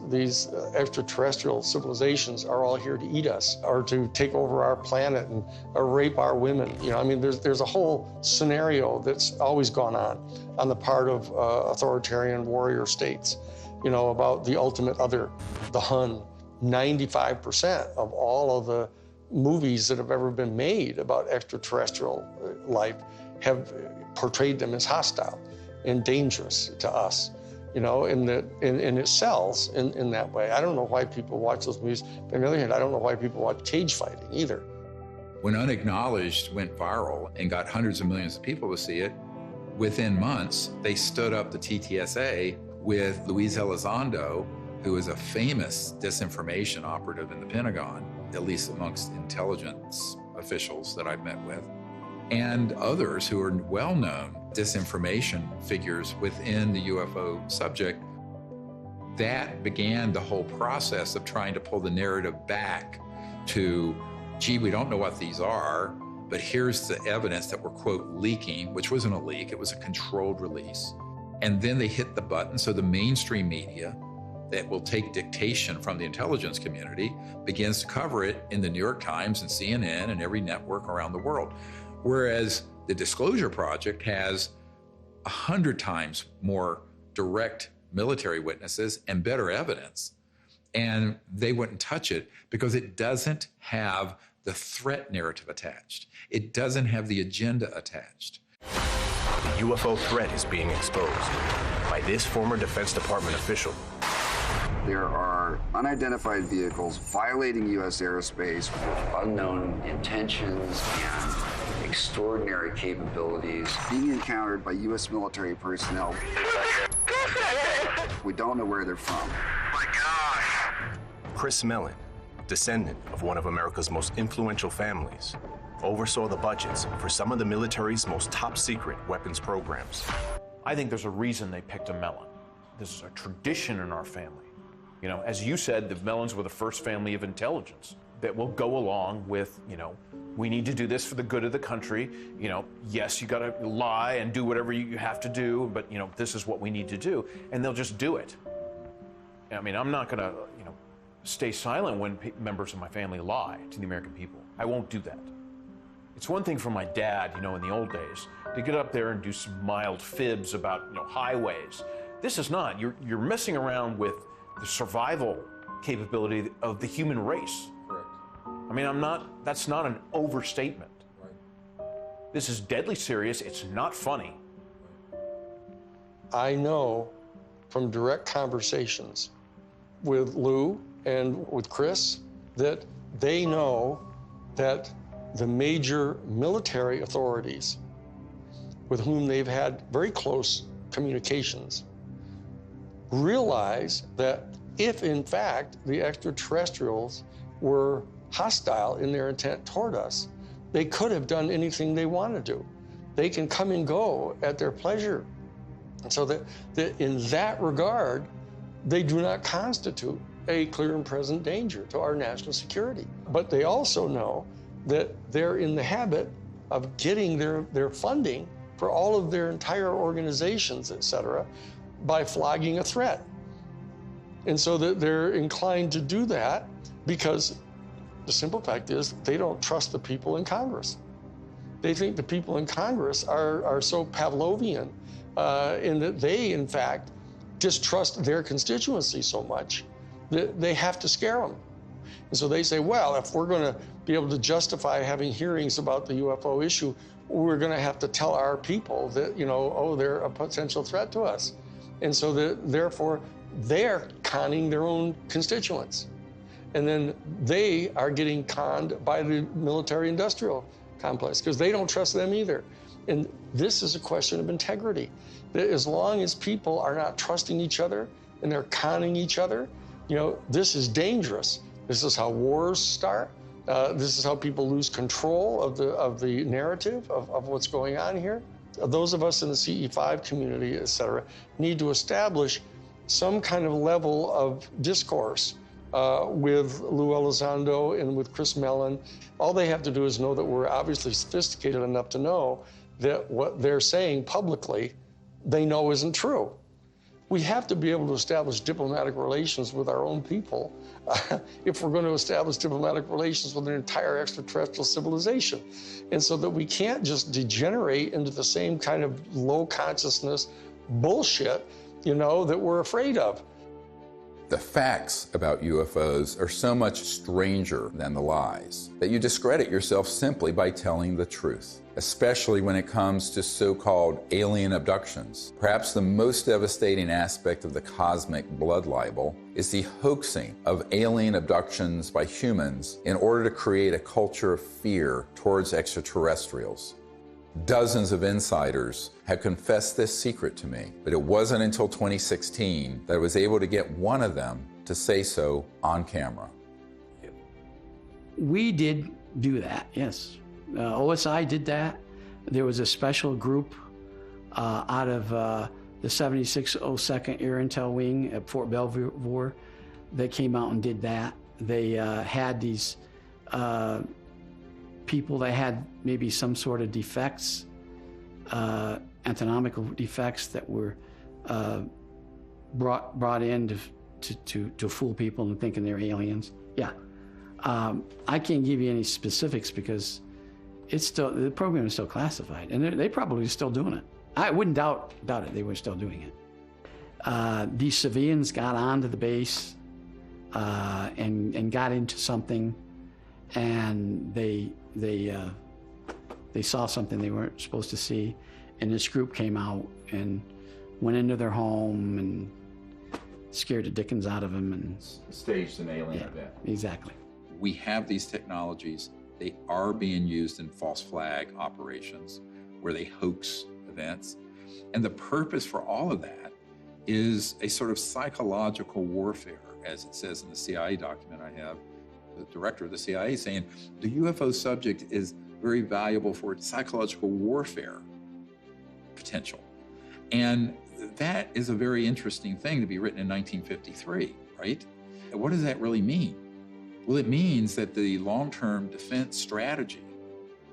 extraterrestrial civilizations are all here to eat us or to take over our planet and rape our women. There's a whole scenario that's always gone on the part of authoritarian warrior states. About the ultimate other, the Hun. 95% of all of the movies that have ever been made about extraterrestrial life have portrayed them as hostile and dangerous to us, and it sells in that way. I don't know why people watch those movies. But on the other hand, I don't know why people watch cage fighting either.
When Unacknowledged went viral and got hundreds of millions of people to see it, within months, they stood up the TTSA with Luis Elizondo, who is a famous disinformation operative in the Pentagon, at least amongst intelligence officials that I've met with, and others who are well-known disinformation figures within the UFO subject. That began the whole process of trying to pull the narrative back to, gee, we don't know what these are, but here's the evidence that we're, quote, leaking, which wasn't a leak, it was a controlled release. And then they hit the button, so the mainstream media that will take dictation from the intelligence community begins to cover it in the New York Times and CNN and every network around the world. Whereas the Disclosure Project has 100 times more direct military witnesses and better evidence. And they wouldn't touch it because it doesn't have the threat narrative attached. It doesn't have the agenda attached.
The UFO threat is being exposed by this former Defense Department official.
There are unidentified vehicles violating U.S. airspace with unknown intentions and extraordinary capabilities being encountered by U.S. military personnel. We don't know where they're from.
Chris Mellon, descendant of one of America's most influential families, oversaw the budgets for some of the military's most top-secret weapons programs.
I think there's a reason they picked a Mellon. This is a tradition in our family. You know, as you said, the Mellons were the first family of intelligence that will go along with, you know, we need to do this for the good of the country. You know, yes, you got to lie and do whatever you have to do, but, you know, this is what we need to do. And they'll just do it. I mean, I'm not going to, you know, stay silent when members of my family lie to the American people. I won't do that. It's one thing for my dad, you know, in the old days, to get up there and do some mild fibs about, you know, highways. This is not. You're messing around with the survival capability of the human race.
Correct.
I mean, that's not an overstatement.
Right.
This is deadly serious. It's not funny.
I know from direct conversations with Lou and with Chris that they know that the major military authorities with whom they've had very close communications realize that if, in fact, the extraterrestrials were hostile in their intent toward us, they could have done anything they want to do. They can come and go at their pleasure. And so that in that regard, they do not constitute a clear and present danger to our national security. But they also know that they're in the habit of getting their funding for all of their entire organizations, et cetera, by flogging a threat. And so that they're inclined to do that because the simple fact is they don't trust the people in Congress. They think the people in Congress are so Pavlovian in that they, in fact, distrust their constituency so much that they have to scare them. And so they say, well, if we're going to be able to justify having hearings about the UFO issue, we're going to have to tell our people that, you know, oh, they're a potential threat to us. And so therefore, they're conning their own constituents. And then they are getting conned by the military-industrial complex because they don't trust them either. And this is a question of integrity. That as long as people are not trusting each other and they're conning each other, you know, this is dangerous. This is how wars start. This is how people lose control of the narrative of what's going on here. Those of us in the CE5 community, et cetera, need to establish some kind of level of discourse with Lou Elizondo and with Chris Mellon. All they have to do is know that we're obviously sophisticated enough to know that what they're saying publicly, they know isn't true. We have to be able to establish diplomatic relations with our own people if we're going to establish diplomatic relations with an entire extraterrestrial civilization. And so that we can't just degenerate into the same kind of low consciousness bullshit, you know, that we're afraid of.
The facts about UFOs are so much stranger than the lies that you discredit yourself simply by telling the truth, especially when it comes to so-called alien abductions. Perhaps the most devastating aspect of the cosmic blood libel is the hoaxing of alien abductions by humans in order to create a culture of fear towards extraterrestrials. Dozens of insiders have confessed this secret to me, but it wasn't until 2016 that I was able to get one of them to say so on camera.
We did do that, yes. OSI did that. There was a special group out of the 7602nd Air Intel Wing at Fort Belvoir that came out and did that. They had these people that had maybe some sort of defects, anatomical defects that were brought in to fool people into thinking they're aliens. Yeah, I can't give you any specifics because it's still, the program is still classified, and they're probably still doing it. I wouldn't doubt it. They were still doing it. These civilians got onto the base and got into something, and they saw something they weren't supposed to see, and this group came out and went into their home and scared the dickens out of them and
staged an alien event.
Exactly.
We have these technologies. They are being used in false flag operations where they hoax events. And the purpose for all of that is a sort of psychological warfare, as it says in the CIA document I have, the director of the CIA saying the UFO subject is very valuable for its psychological warfare potential. And that is a very interesting thing to be written in 1953, right? And what does that really mean? Well, it means that the long-term defense strategy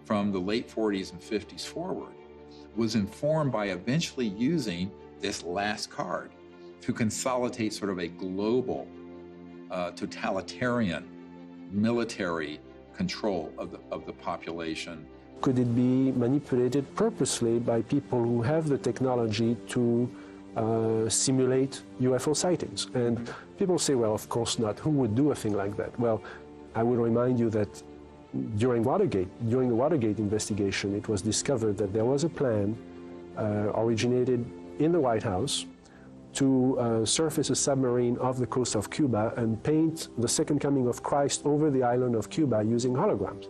from the late 40s and 50s forward was informed by eventually using this last card to consolidate sort of a global, totalitarian military control of the population.
Could it be manipulated purposely by people who have the technology to simulate UFO sightings? And people say, well, of course not. Who would do a thing like that? Well, I would remind you that during the Watergate investigation, it was discovered that there was a plan originated in the White House to surface a submarine off the coast of Cuba and paint the second coming of Christ over the island of Cuba using holograms.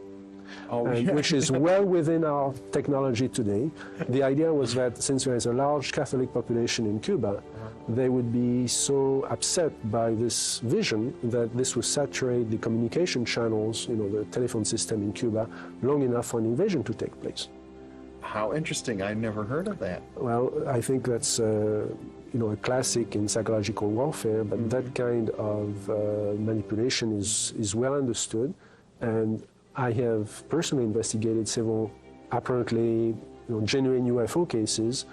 Which is well within our technology today. The idea was that since there is a large Catholic population in Cuba, they would be so upset by this vision that this would saturate the communication channels, the telephone system in Cuba, long enough for an invasion to take place.
How interesting. I never heard of that.
Well, I think that's a classic in psychological warfare, but that kind of manipulation is well understood. And I have personally investigated several apparently genuine UFO cases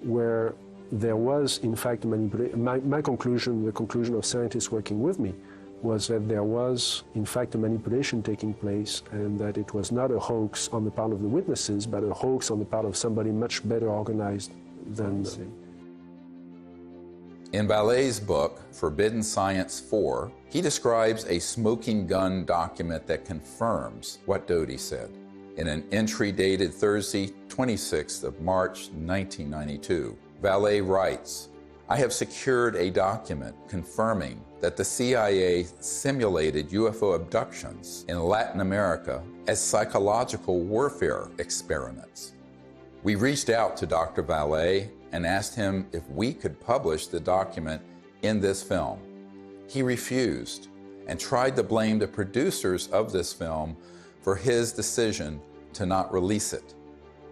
where there was, in fact, manipulation. My conclusion, the conclusion of scientists working with me, was that there was, in fact, a manipulation taking place and that it was not a hoax on the part of the witnesses, but a hoax on the part of somebody much better organized than them.
In Vallee's book, Forbidden Science 4, he describes a smoking gun document that confirms what Doty said. In an entry dated Thursday, 26th of March, 1992, Vallee writes, "I have secured a document confirming that the CIA simulated UFO abductions in Latin America as psychological warfare experiments. We reached out to Dr. Vallee and asked him if we could publish the document in this film. He refused and tried to blame the producers of this film for his decision to not release it.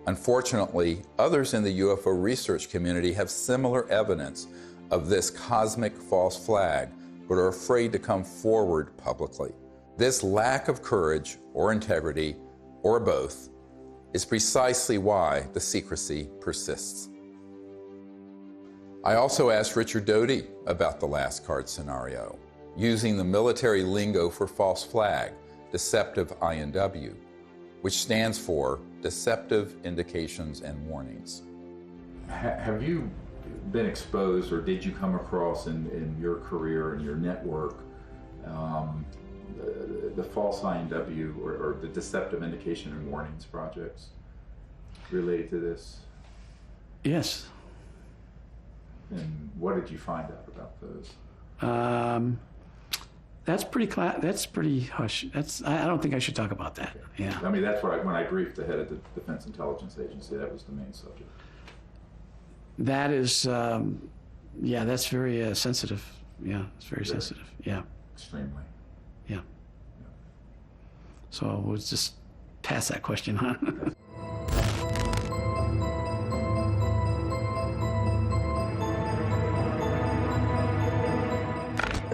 Unfortunately, others in the UFO research community have similar evidence of this cosmic false flag, but are afraid to come forward publicly. This lack of courage or integrity, or both, is precisely why the secrecy persists." I also asked Richard Doty about the last card scenario, using the military lingo for false flag, deceptive INW, which stands for Deceptive Indications and Warnings.
Have you been exposed, or did you come across in your career and your network the false INW or the Deceptive Indication and Warnings projects related to this?
Yes.
And what did you find out about those?
That's pretty hush. I don't think I should talk about that.
Okay.
Yeah.
I mean, that's where when I briefed the head of the Defense Intelligence Agency, that was the main subject.
That is, that's very sensitive. Yeah, it's very sensitive. Yeah.
Extremely.
Yeah. So we'll just pass that question on.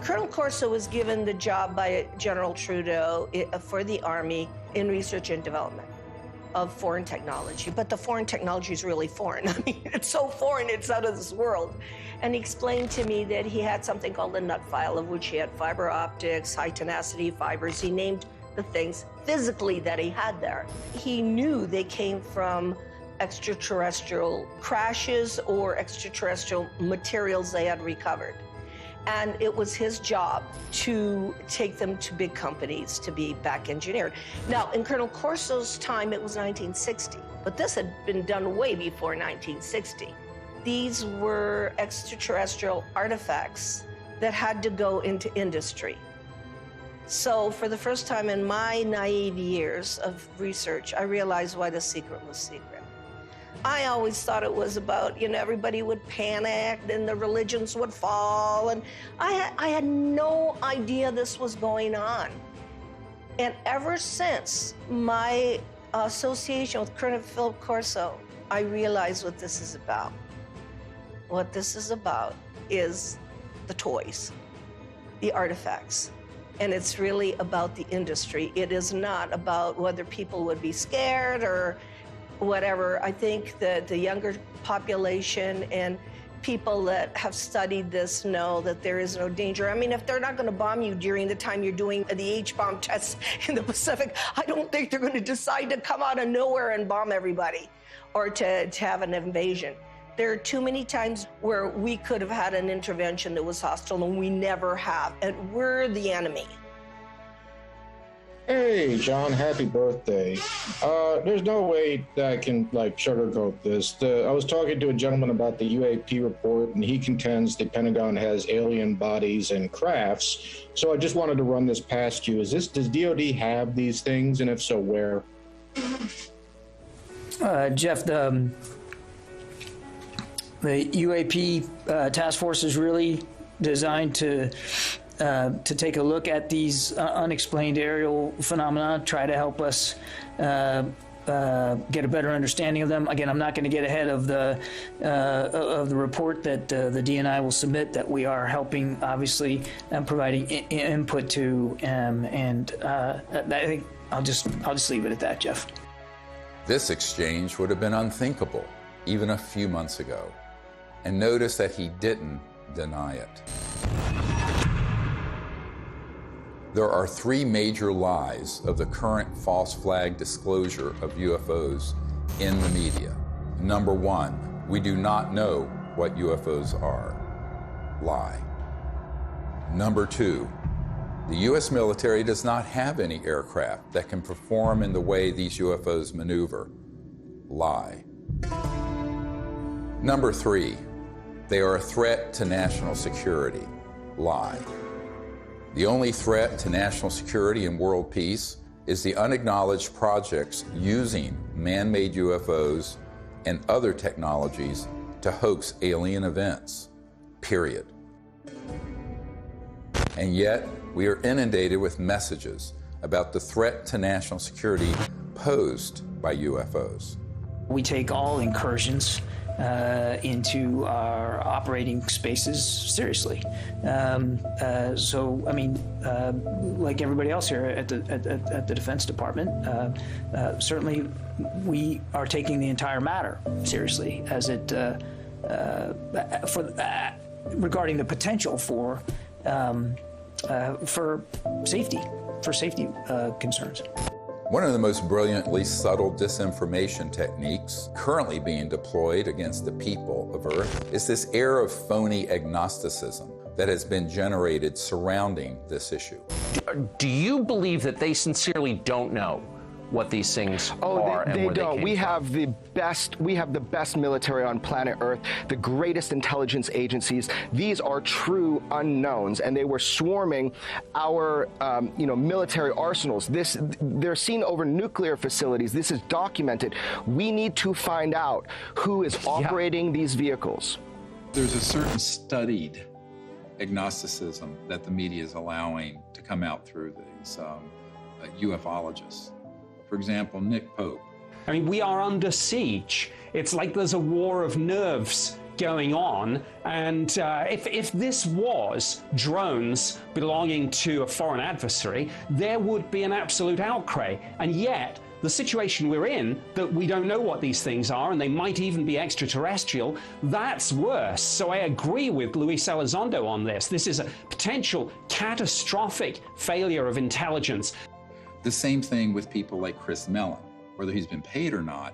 Colonel Corso was given the job by General Trudeau for the Army in research and development of foreign technology. But the foreign technology is really foreign. I mean, it's so foreign, it's out of this world. And he explained to me that he had something called the nut file, of which he had fiber optics, high tenacity fibers. He named the things physically that he had there. He knew they came from extraterrestrial crashes or extraterrestrial materials they had recovered. And it was his job to take them to big companies to be back engineered. Now, in Colonel Corso's time, it was 1960, but this had been done way before 1960. These were extraterrestrial artifacts that had to go into industry. So for the first time in my naive years of research, I realized why the secret was secret. I always thought it was about, you know, everybody would panic and the religions would fall, and I had no idea this was going on. And ever since my association with Colonel Philip Corso, I realized what this is about. What this is about is the toys, the artifacts. And it's really about the industry. It is not about whether people would be scared or whatever. I think that the younger population and people that have studied this know that there is no danger. I mean, if they're not going to bomb you during the time you're doing the H-bomb tests in the Pacific, I don't think they're going to decide to come out of nowhere and bomb everybody or to have an invasion. There are too many times where we could have had an intervention that was hostile, and we never have, and we're the enemy.
Hey, John, happy birthday. There's no way that I can, sugarcoat this. I was talking to a gentleman about the UAP report, and he contends the Pentagon has alien bodies and crafts. So I just wanted to run this past you. Does DOD have these things, and if so, where?
Jeff, the UAP task force is really designed to take a look at these unexplained aerial phenomena, try to help us get a better understanding of them. Again, I'm not going to get ahead of the report that the DNI will submit, that we are helping, obviously, and providing input to, and I think I'll just leave it at that, Jeff.
This exchange would have been unthinkable even a few months ago. And notice that he didn't deny it. There are three major lies of the current false flag disclosure of UFOs in the media. Number one, we do not know what UFOs are. Lie. Number two, the U.S. military does not have any aircraft that can perform in the way these UFOs maneuver. Lie. Number three, they are a threat to national security. Lie. The only threat to national security and world peace is the unacknowledged projects using man-made UFOs and other technologies to hoax alien events. Period. And yet, we are inundated with messages about the threat to national security posed by UFOs.
We take all incursions into our operating spaces seriously. So, I mean, like everybody else here at the Defense Department, certainly we are taking the entire matter seriously as it regarding the potential for safety concerns.
One of the most brilliantly subtle disinformation techniques currently being deployed against the people of Earth is this air of phony agnosticism that has been generated surrounding this issue.
Do you believe that they sincerely don't know what these things are and where they don't?
We have the best military on planet Earth, the greatest intelligence agencies. These are true unknowns, and they were swarming our military arsenals. They're seen over nuclear facilities. This is documented. We need to find out who is operating these vehicles.
There's a certain studied agnosticism that the media is allowing to come out through these ufologists. For example, Nick Pope.
I mean, we are under siege. It's like there's a war of nerves going on. And if this was drones belonging to a foreign adversary, there would be an absolute outcry. And yet, the situation we're in, that we don't know what these things are, and they might even be extraterrestrial, that's worse. So I agree with Luis Elizondo on this. This is a potential catastrophic failure of intelligence.
The same thing with people like Chris Mellon, whether he's been paid or not.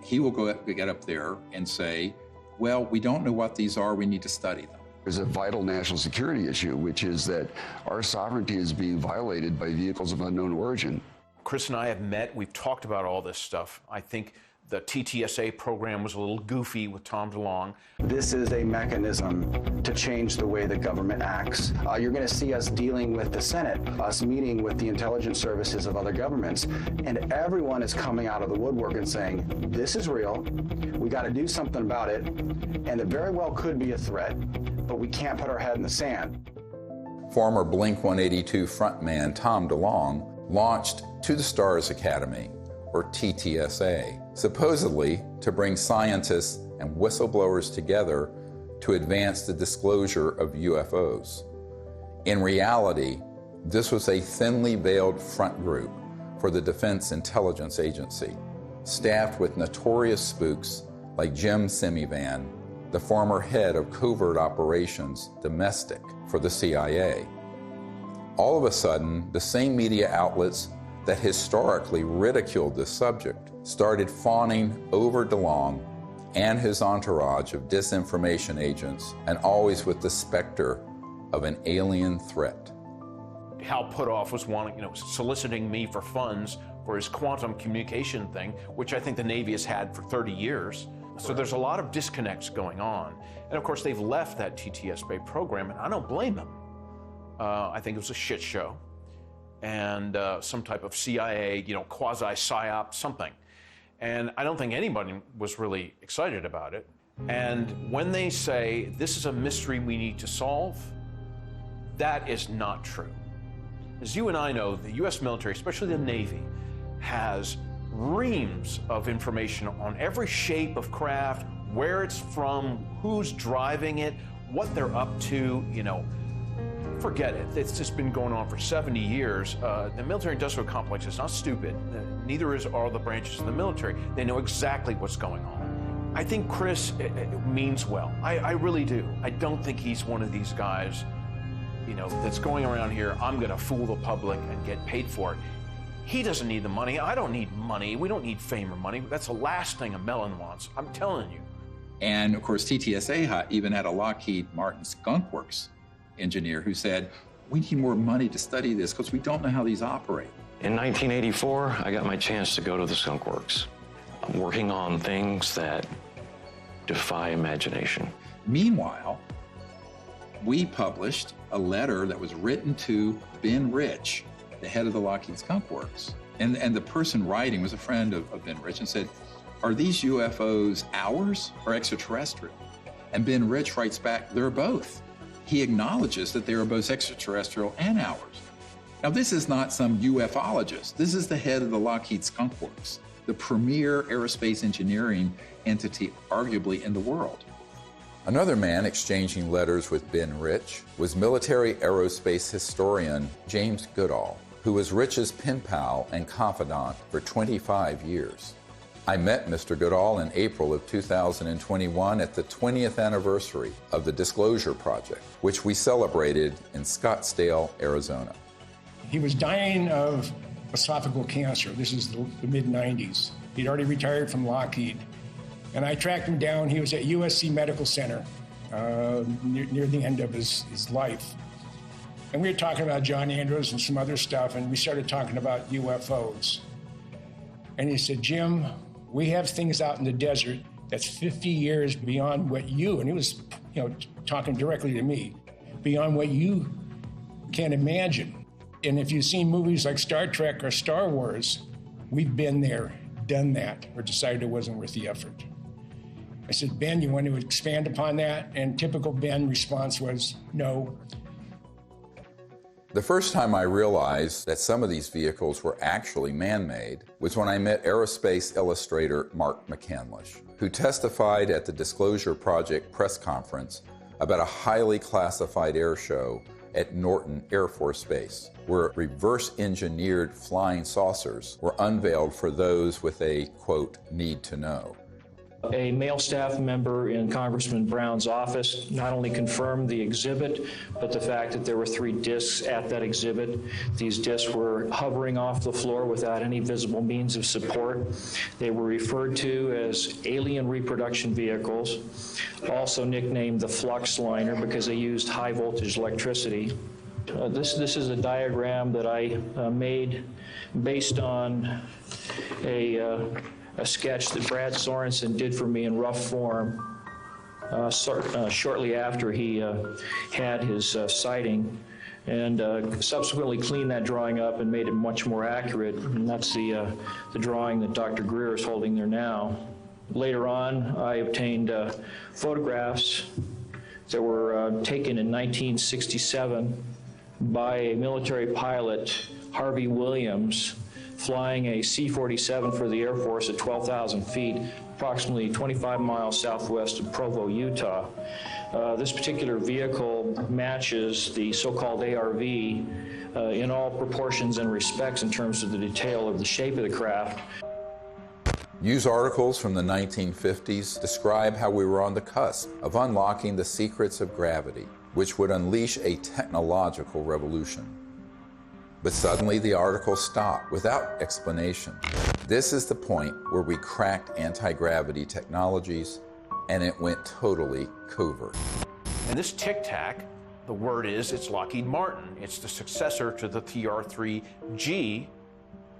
he will get up there and say, well, we don't know what these are, we need to study them.
There's a vital national security issue, which is that our sovereignty is being violated by vehicles of unknown origin.
Chris and I have met, we've talked about all this stuff. I think the TTSA program was a little goofy with Tom DeLonge.
This is a mechanism to change the way the government acts. You're going to see us dealing with the Senate, us meeting with the intelligence services of other governments, and everyone is coming out of the woodwork and saying, this is real, we got to do something about it, and it very well could be a threat, but we can't put our head in the sand.
Former Blink-182 frontman Tom DeLonge launched To the Stars Academy, or TTSA, supposedly to bring scientists and whistleblowers together to advance the disclosure of UFOs. In reality, this was a thinly veiled front group for the Defense Intelligence Agency, staffed with notorious spooks like Jim Semivan, the former head of covert operations domestic for the CIA. All of a sudden, the same media outlets that historically ridiculed this subject started fawning over DeLonge and his entourage of disinformation agents, and always with the specter of an alien threat.
Hal Puthoff was soliciting me for funds for his quantum communication thing, which I think the Navy has had for 30 years. So there's a lot of disconnects going on. And of course, they've left that TTSA program, and I don't blame them. I think it was a shit show. And some type of CIA, quasi-psyop, something. And I don't think anybody was really excited about it. And when they say, this is a mystery we need to solve, that is not true. As you and I know, the U.S. military, especially the Navy, has reams of information on every shape of craft, where it's from, who's driving it, what they're up to, Forget it. It's just been going on for 70 years. The military-industrial complex is not stupid. Neither are the branches of the military. They know exactly what's going on. I think Chris means well. I really do. I don't think he's one of these guys, that's going around here, I'm going to fool the public and get paid for it. He doesn't need the money. I don't need money. We don't need fame or money. That's the last thing a melon wants. I'm telling you.
And of course, TTSA even had a Lockheed Martin Skunk Works engineer who said, we need more money to study this because we don't know how these operate.
In 1984, I got my chance to go to the Skunk Works. I'm working on things that defy imagination.
Meanwhile, we published a letter that was written to Ben Rich, the head of the Lockheed Skunk Works. And the person writing was a friend of Ben Rich and said, are these UFOs ours or extraterrestrial? And Ben Rich writes back, they're both. He acknowledges that they are both extraterrestrial and ours. Now, this is not some ufologist. This is the head of the Lockheed Skunk Works, the premier aerospace engineering entity arguably in the world.
Another man exchanging letters with Ben Rich was military aerospace historian James Goodall, who was Rich's pen pal and confidant for 25 years. I met Mr. Goodall in April of 2021 at the 20th anniversary of the Disclosure Project, which we celebrated in Scottsdale, Arizona.
He was dying of esophageal cancer. This is the mid-90s. He'd already retired from Lockheed. And I tracked him down. He was at USC Medical Center near the end of his life. And we were talking about John Andrews and some other stuff, and we started talking about UFOs. And he said, Jim, we have things out in the desert that's 50 years beyond what you, and he was talking directly to me, beyond what you can imagine. And if you've seen movies like Star Trek or Star Wars, we've been there, done that, or decided it wasn't worth the effort. I said, Ben, you want to expand upon that? And typical Ben response was, no.
The first time I realized that some of these vehicles were actually man-made was when I met aerospace illustrator Mark McCandlish, who testified at the Disclosure Project press conference about a highly classified air show at Norton Air Force Base, where reverse-engineered flying saucers were unveiled for those with a, quote, need to know.
A male staff member in Congressman Brown's office not only confirmed the exhibit, but the fact that there were 3 discs at that exhibit. These discs were hovering off the floor without any visible means of support. They were referred to as alien reproduction vehicles, also nicknamed the flux liner because they used high voltage electricity. This is a diagram that I made based on a sketch that Brad Sorensen did for me in rough form shortly after he had his sighting, and subsequently cleaned that drawing up and made it much more accurate. And that's the drawing that Dr. Greer is holding there now. Later on, I obtained photographs that were taken in 1967 by a military pilot, Harvey Williams, flying a C-47 for the Air Force at 12,000 feet, approximately 25 miles southwest of Provo, Utah. This particular vehicle matches the so-called ARV in all proportions and respects in terms of the detail of the shape of the craft.
News articles from the 1950s describe how we were on the cusp of unlocking the secrets of gravity, which would unleash a technological revolution. But suddenly the article stopped without explanation. This is the point where we cracked anti-gravity technologies and it went totally covert.
And this Tic Tac, the word is, it's Lockheed Martin. It's the successor to the TR-3G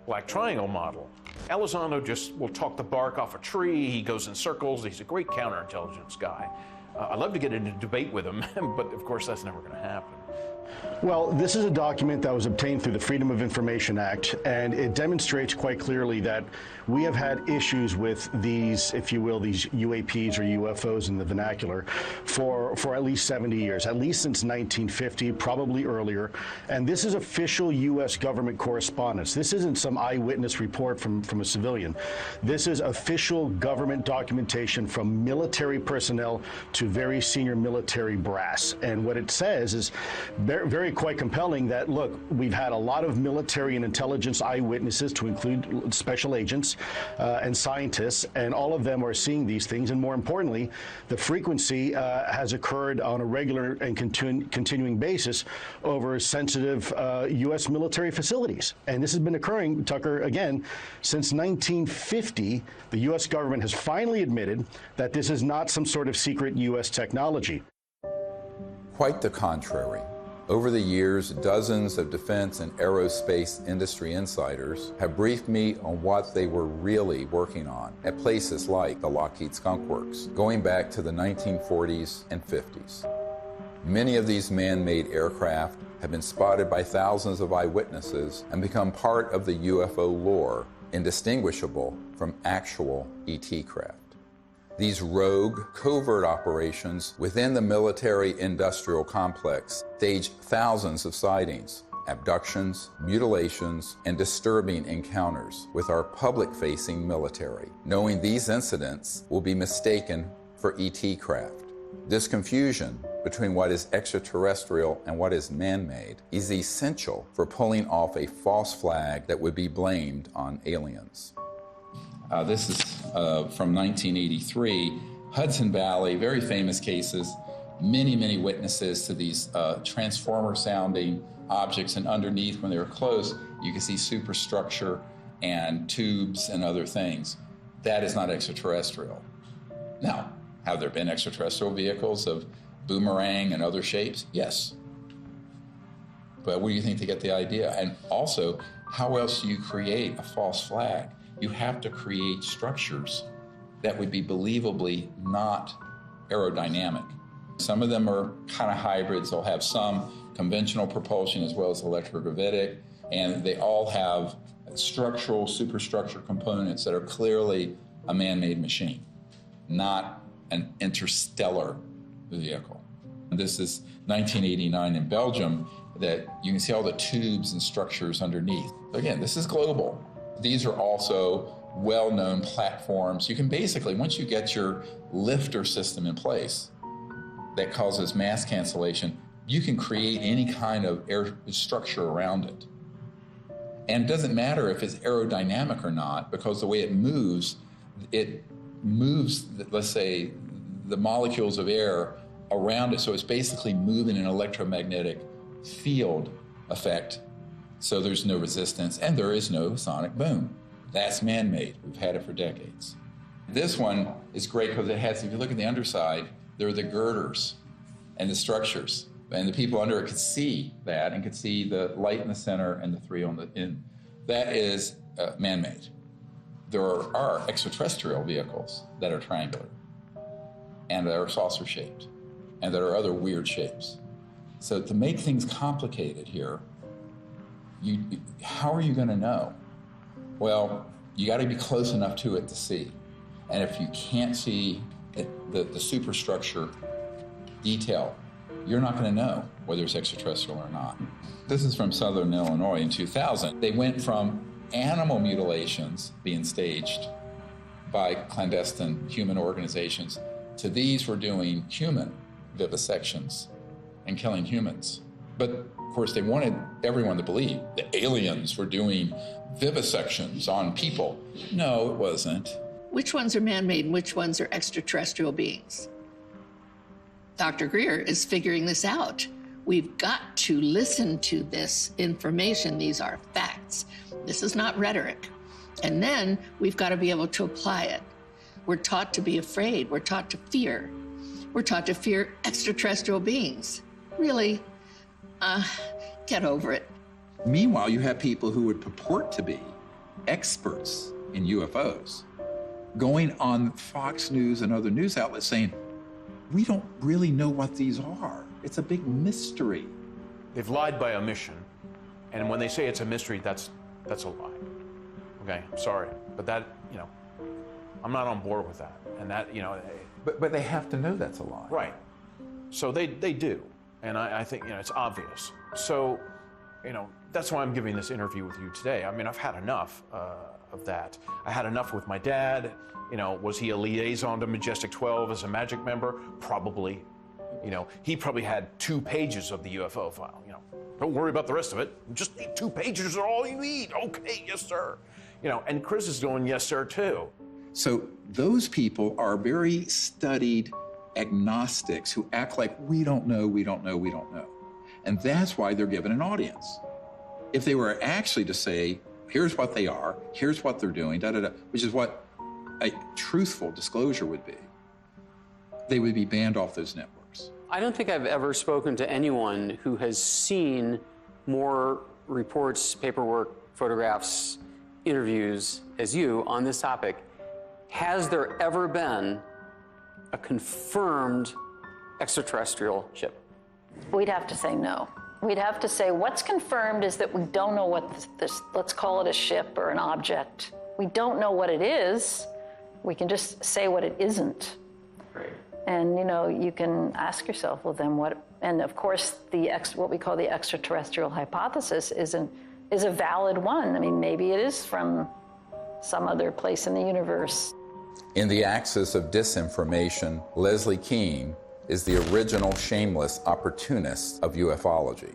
Black Triangle model. Elizondo just will talk the bark off a tree. He goes in circles. He's a great counterintelligence guy. I'd love to get into a debate with him, but of course that's never going to happen.
Well, this is a document that was obtained through the Freedom of Information Act, and it demonstrates quite clearly that we have had issues with these, if you will, these UAPs or UFOs in the vernacular for at least 70 years, at least since 1950, probably earlier. And this is official U.S. government correspondence. This isn't some eyewitness report from a civilian. This is official government documentation from military personnel to very senior military brass. And what it says is very quite compelling that, look, we've had a lot of military and intelligence eyewitnesses, to include special agents and scientists, and all of them are seeing these things. And more importantly, the frequency has occurred on a regular and continuing basis over sensitive U.S. military facilities. And this has been occurring, Tucker, again, since 1950. The U.S. government has finally admitted that this is not some sort of secret U.S. technology.
Quite the contrary. Over the years, dozens of defense and aerospace industry insiders have briefed me on what they were really working on at places like the Lockheed Skunk Works, going back to the 1940s and 50s. Many of these man-made aircraft have been spotted by thousands of eyewitnesses and become part of the UFO lore, indistinguishable from actual ET craft. These rogue, covert operations within the military-industrial complex stage thousands of sightings, abductions, mutilations, and disturbing encounters with our public-facing military, knowing these incidents will be mistaken for ET craft. This confusion between what is extraterrestrial and what is man-made is essential for pulling off a false flag that would be blamed on aliens. This is from 1983, Hudson Valley, very famous cases, many witnesses to these transformer-sounding objects, and underneath, when they were close, you can see superstructure and tubes and other things. That is not extraterrestrial. Now, have there been extraterrestrial vehicles of boomerang and other shapes? Yes. But where do you think they get the idea? And also, how else do you create a false flag? You have to create structures that would be believably not aerodynamic. Some of them are kind of hybrids. They'll have some conventional propulsion as well as electrogravitic, and they all have structural, superstructure components that are clearly a man-made machine, not an interstellar vehicle. This is 1989 in Belgium, that you can see all the tubes and structures underneath. Again, this is global. These are also well-known platforms. You can basically, once you get your lifter system in place that causes mass cancellation, you can create any kind of air structure around it. And it doesn't matter if it's aerodynamic or not, because the way it moves, it
moves, let's say, the molecules of air around it, so it's basically moving an electromagnetic field effect, so there's no resistance and there is no sonic boom. That's man-made. We've had it for decades. This one is great because it has, if you look at the underside, there are the girders and the structures, and the people under it could see that and could see the light in the center and the three on the end. That is man-made. There are extraterrestrial vehicles that are triangular and that are saucer-shaped and that are other weird shapes. So to make things complicated here, how are you going to know? Well, you got to be close enough to it to see. And if you can't see the superstructure detail, you're not going to know whether it's extraterrestrial or not. This is from Southern Illinois in 2000. They went from animal mutilations being staged by clandestine human organizations to these were doing human vivisections and killing humans. But of course, they wanted everyone to believe the aliens were doing vivisections on people. No, it wasn't.
Which ones are man-made and which ones are extraterrestrial beings? Dr. Greer is figuring this out. We've got to listen to this information. These are facts. This is not rhetoric. And then we've got to be able to apply it. We're taught to be afraid. We're taught to fear. We're taught to fear extraterrestrial beings. Really? Get over it.
Meanwhile, you have people who would purport to be experts in UFOs going on Fox News and other news outlets saying, we don't really know what these are. It's a big mystery.
They've lied by omission, and when they say it's a mystery, that's a lie. Okay, I'm sorry, but that, I'm not on board with that. And that,
But they have to know that's a lie.
Right. So they do. And I think, it's obvious. So, that's why I'm giving this interview with you today. I mean, I've had enough of that. I had enough with my dad. Was he a liaison to Majestic 12 as a magic member? Probably. He probably had 2 pages of the UFO file. Don't worry about the rest of it. Just 2 pages are all you need. Okay, yes, sir. And Chris is going, yes, sir, too.
So those people are very studied agnostics who act like we don't know, we don't know, we don't know. And that's why they're given an audience. If they were actually to say, here's what they are, here's what they're doing, which is what a truthful disclosure would be, they would be banned off those networks.
I don't think I've ever spoken to anyone who has seen more reports, paperwork, photographs, interviews as you on this topic. Has there ever been a confirmed extraterrestrial ship?
We'd have to say no. We'd have to say what's confirmed is that we don't know what this, let's call it a ship or an object. We don't know what it is. We can just say what it isn't.
Right.
And, you can ask yourself, well, then what? And of course, what we call the extraterrestrial hypothesis is a valid one. I mean, maybe it is from some other place in the universe.
In the axis of disinformation, Leslie Kean is the original shameless opportunist of ufology.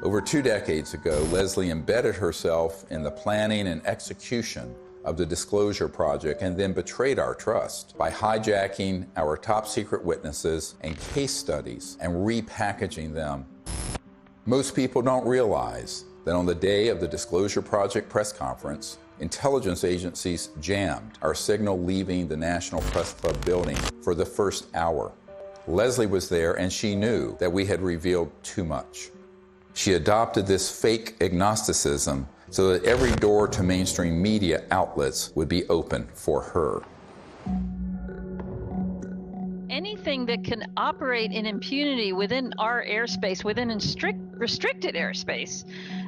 Over 2 decades ago, Leslie embedded herself in the planning and execution of the Disclosure Project and then betrayed our trust by hijacking our top secret witnesses and case studies and repackaging them. Most people don't realize that on the day of the Disclosure Project press conference, intelligence agencies jammed our signal leaving the National Press Club building for the first hour. Leslie was there and she knew that we had revealed too much. She adopted this fake agnosticism so that every door to mainstream media outlets would be open for her.
Anything that can operate in impunity within our airspace, within restricted airspace,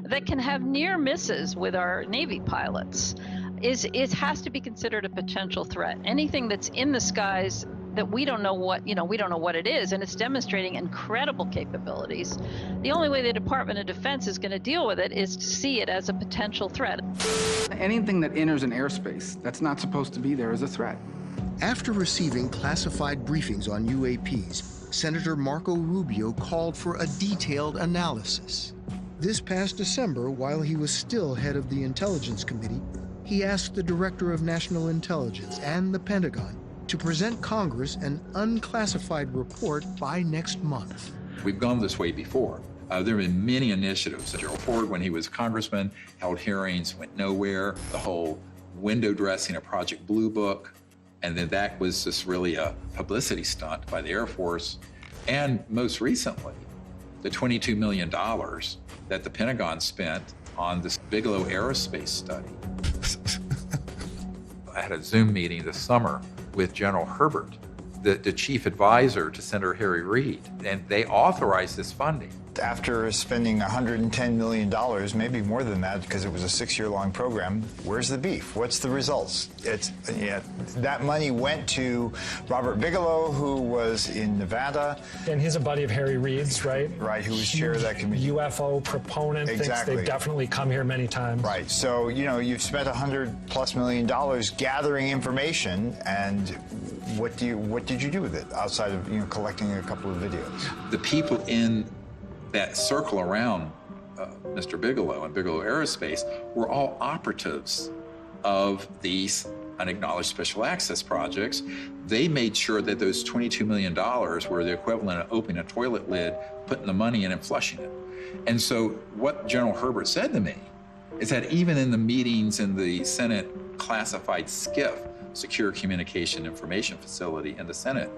that can have near misses with our Navy pilots, it has to be considered a potential threat. Anything that's in the skies that we don't know what it is, and it's demonstrating incredible capabilities. The only way the Department of Defense is going to deal with it is to see it as a potential threat.
Anything that enters an airspace that's not supposed to be there is a threat.
After receiving classified briefings on UAPs, Senator Marco Rubio called for a detailed analysis. This past December, while he was still head of the Intelligence Committee, he asked the Director of National Intelligence and the Pentagon to present Congress an unclassified report by next month.
We've gone this way before. There have been many initiatives. Gerald Ford, when he was congressman, held hearings, went nowhere. The whole window dressing of Project Blue Book, and then that was just really a publicity stunt by the Air Force. And most recently, the $22 million that the Pentagon spent on this Bigelow aerospace study. I had a Zoom meeting this summer with General Herbert, the chief advisor to Senator Harry Reid, and they authorized this funding.
After spending $110 million, maybe more than that, because it was a 6-year-long program, where's the beef? What's the results? That money went to Robert Bigelow, who was in Nevada.
And he's a buddy of Harry Reid's, right?
Right, who was chair of that committee.
UFO proponent,
exactly.
Thinks they've definitely come here many times.
Right, so, you've spent $100+ million gathering information, and what did you do with it, outside of, collecting a couple of videos?
The people in that circle around Mr. Bigelow and Bigelow Aerospace were all operatives of these unacknowledged special access projects. They made sure that those $22 million were the equivalent of opening a toilet lid, putting the money in and flushing it. And so what General Herbert said to me is that even in the meetings in the Senate classified SCIF, Secure Communication Information Facility in the Senate,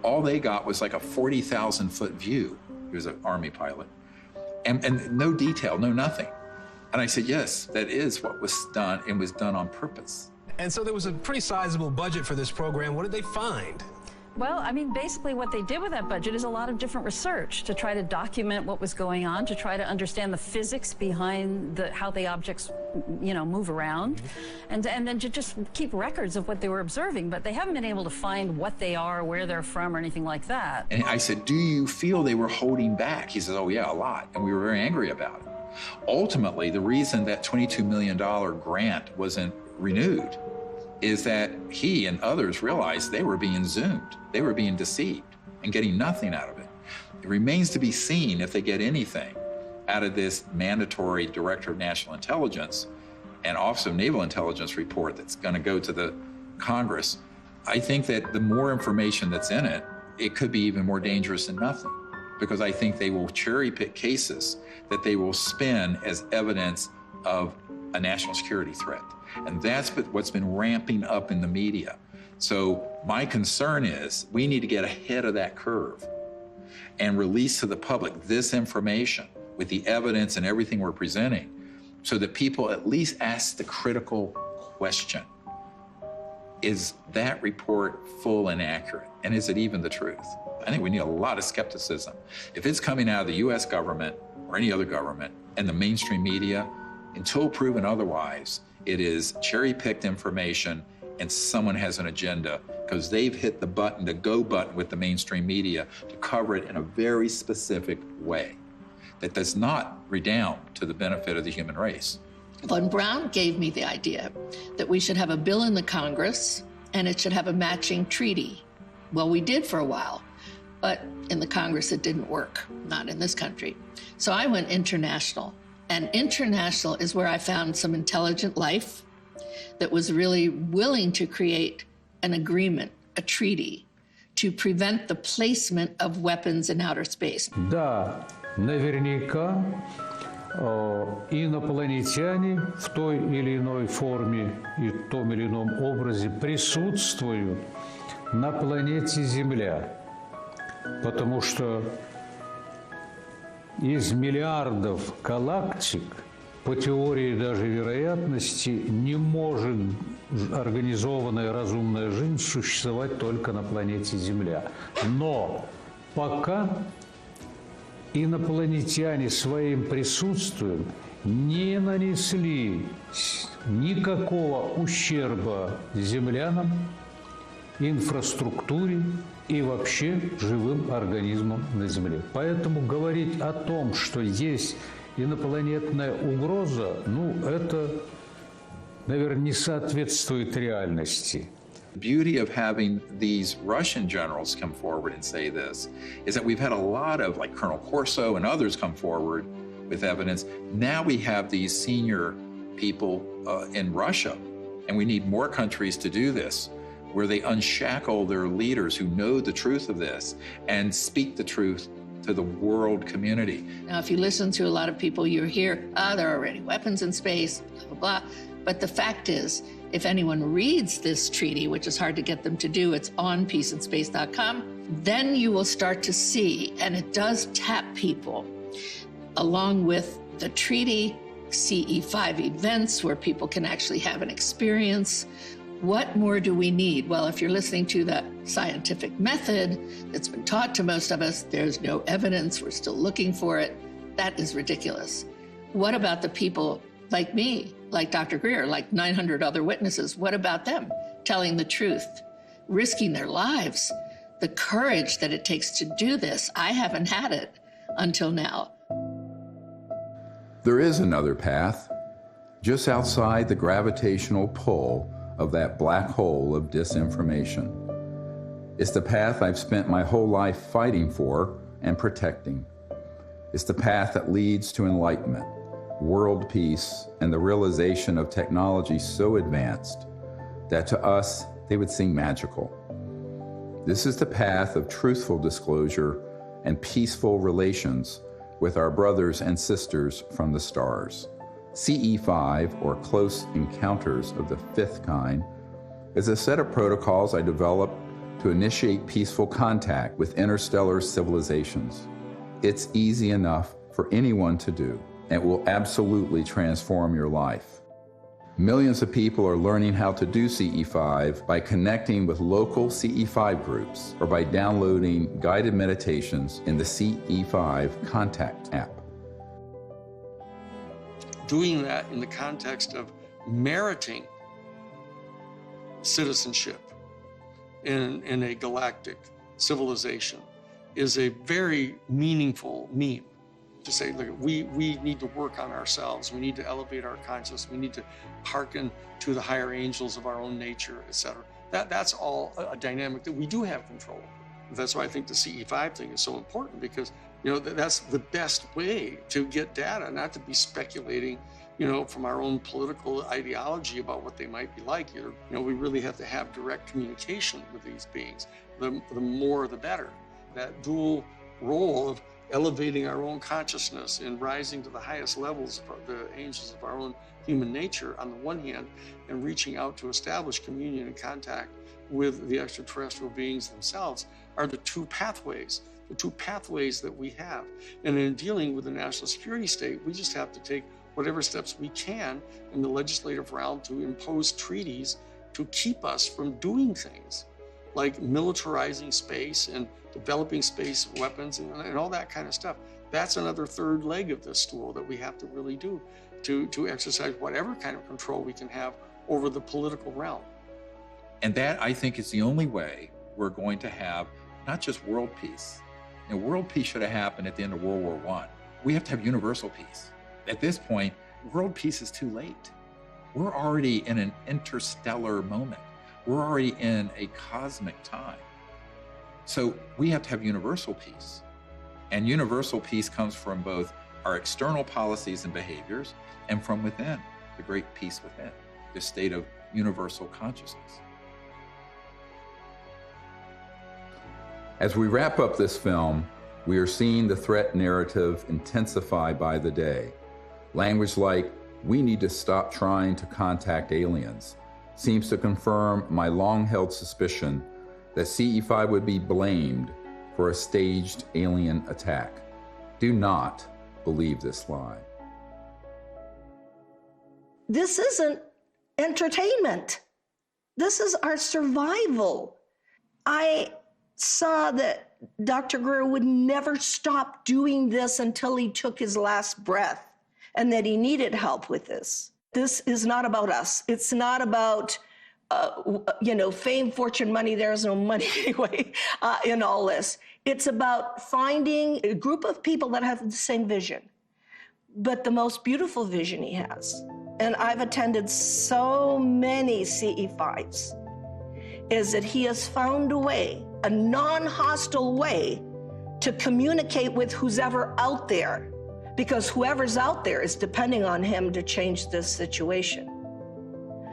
all they got was like a 40,000-foot view. He was an Army pilot. And no detail, no nothing. And I said, yes, that is what was done, and was done on purpose.
And so there was a pretty sizable budget for this program. What did they find?
Well, I mean, basically what they did with that budget is a lot of different research to try to document what was going on, to try to understand the physics behind how the objects, move around, and then to just keep records of what they were observing. But they haven't been able to find what they are, where they're from, or anything like that.
And I said, do you feel they were holding back? He says, oh yeah, a lot. And we were very angry about it. Ultimately, the reason that $22 million grant wasn't renewed is that he and others realized they were being zoomed. They were being deceived and getting nothing out of it. It remains to be seen if they get anything out of this mandatory Director of National Intelligence and Office of Naval Intelligence report that's going to go to the Congress. I think that the more information that's in it, it could be even more dangerous than nothing, because I think they will cherry pick cases that they will spin as evidence of a national security threat. And that's what's been ramping up in the media. So my concern is we need to get ahead of that curve and release to the public this information with the evidence and everything we're presenting, so that people at least ask the critical question: is that report full and accurate? And is it even the truth? I think we need a lot of skepticism. If it's coming out of the US government or any other government and the mainstream media, until proven otherwise, it is cherry-picked information and someone has an agenda because they've hit the button, the go button with the mainstream media to cover it in a very specific way that does not redound to the benefit of the human race.
Von Braun gave me the idea that we should have a bill in the Congress and it should have a matching treaty. Well, we did for a while, but in the Congress it didn't work, not in this country. So I went international. And international is where I found some intelligent life that was really willing to create an agreement, a treaty, to prevent the placement of weapons in outer space.
Да, наверняка инопланетяне в той или иной форме и в том или ином образе присутствуют на планете Земля, потому что из миллиардов галактик, по теории даже вероятности, не может организованная разумная жизнь существовать только на планете Земля. Но пока инопланетяне своим присутствием не нанесли никакого ущерба землянам, инфраструктуре и вообще живым организмам на Земле. Поэтому говорить о том, что есть инопланетная угроза, это, наверное, не соответствует реальности.
The beauty of having these Russian generals come forward and say this is that we've had a lot of, like Colonel Corso and others, come forward with evidence. Now we have these senior people in Russia And we need more countries to do this, where they unshackle their leaders who know the truth of this and speak the truth to the world community.
Now, if you listen to a lot of people, you hear, there are already weapons in space, blah, blah, blah. But the fact is, if anyone reads this treaty, which is hard to get them to do, it's on peaceandspace.com, then you will start to see, and it does tap people, along with the treaty, CE5 events where people can actually have an experience. What more do we need? Well, if you're listening to the scientific method that's been taught to most of us, there's no evidence, we're still looking for it. That is ridiculous. What about the people like me, like Dr. Greer, like 900 other witnesses? What about them telling the truth, risking their lives? The courage that it takes to do this, I haven't had it until now.
There is another path, just outside the gravitational pull of that black hole of disinformation. It's the path I've spent my whole life fighting for and protecting. It's the path that leads to enlightenment, world peace, and the realization of technology so advanced that to us, they would seem magical. This is the path of truthful disclosure and peaceful relations with our brothers and sisters from the stars. CE5, or Close Encounters of the Fifth Kind, is a set of protocols I developed to initiate peaceful contact with interstellar civilizations. It's easy enough for anyone to do, and will absolutely transform your life. Millions of people are learning how to do CE5 by connecting with local CE5 groups or by downloading guided meditations in the CE5 Contact app.
Doing that in the context of meriting citizenship in a galactic civilization is a very meaningful meme. To say, look, we need to work on ourselves. We need to elevate our consciousness. We need to hearken to the higher angels of our own nature, etc. That's all a dynamic that we do have control over. That's why I think the CE5 thing is so important, because that's the best way to get data, not to be speculating, from our own political ideology about what they might be like. We really have to have direct communication with these beings. The more, the better. That dual role of elevating our own consciousness and rising to the highest levels of the angels of our own human nature on the one hand, and reaching out to establish communion and contact with the extraterrestrial beings themselves, are the two pathways that we have. And in dealing with the national security state, we just have to take whatever steps we can in the legislative realm to impose treaties to keep us from doing things like militarizing space and developing space weapons and all that kind of stuff. That's another third leg of this stool that we have to really do to exercise whatever kind of control we can have over the political realm.
And that, I think, is the only way we're going to have not just world peace. World peace should have happened at the end of World War I. We have to have universal peace. At this point, world peace is too late. We're already in an interstellar moment. We're already in a cosmic time. So we have to have universal peace. And universal peace comes from both our external policies and behaviors and from within, the great peace within, the state of universal consciousness.
As we wrap up this film, we are seeing the threat narrative intensify by the day. Language like, "We need to stop trying to contact aliens," seems to confirm my long-held suspicion that CE5 would be blamed for a staged alien attack. Do not believe this lie.
This isn't entertainment. This is our survival. I saw that Dr. Greer would never stop doing this until he took his last breath, and that he needed help with this. This is not about us. It's not about, fame, fortune, money. There's no money anyway in all this. It's about finding a group of people that have the same vision, but the most beautiful vision he has. And I've attended so many CE5s, is that he has found a way, a non-hostile way, to communicate with who's ever out there, because whoever's out there is depending on him to change this situation.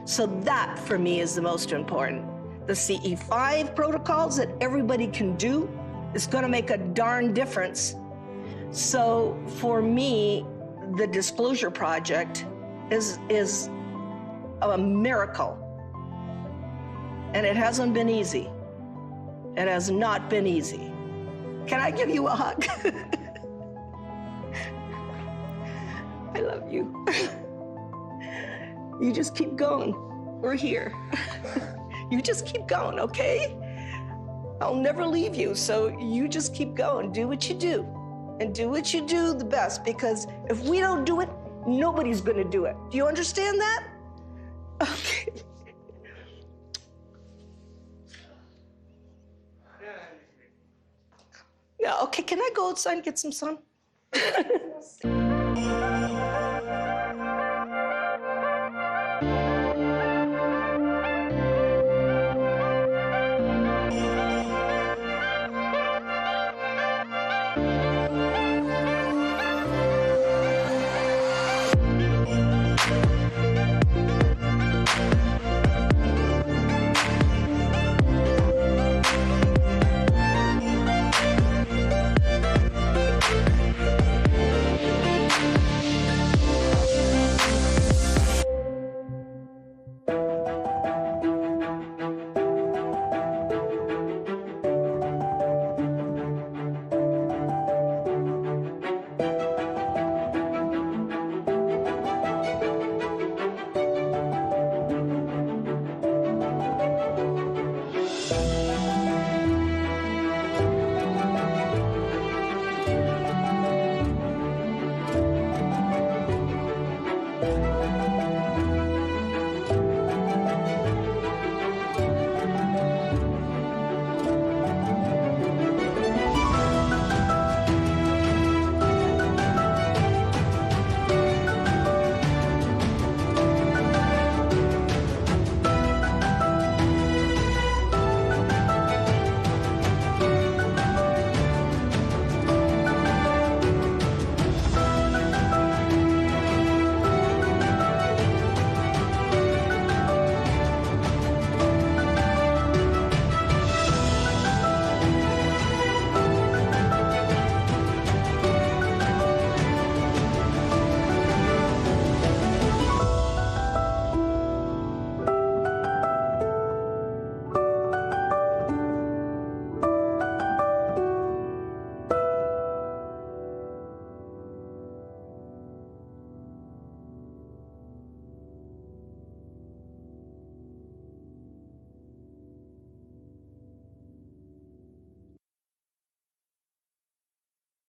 So that, for me, is the most important. The CE5 protocols that everybody can do is going to make a darn difference. So for me, the Disclosure Project is a miracle. And it hasn't been easy. It has not been easy. Can I give you a hug? I love you. You just keep going. We're here. You just keep going, okay? I'll never leave you, so you just keep going. Do what you do. And do what you do the best, because if we don't do it, nobody's gonna do it. Do you understand that? Okay. Yeah, okay, can I go outside and get some sun?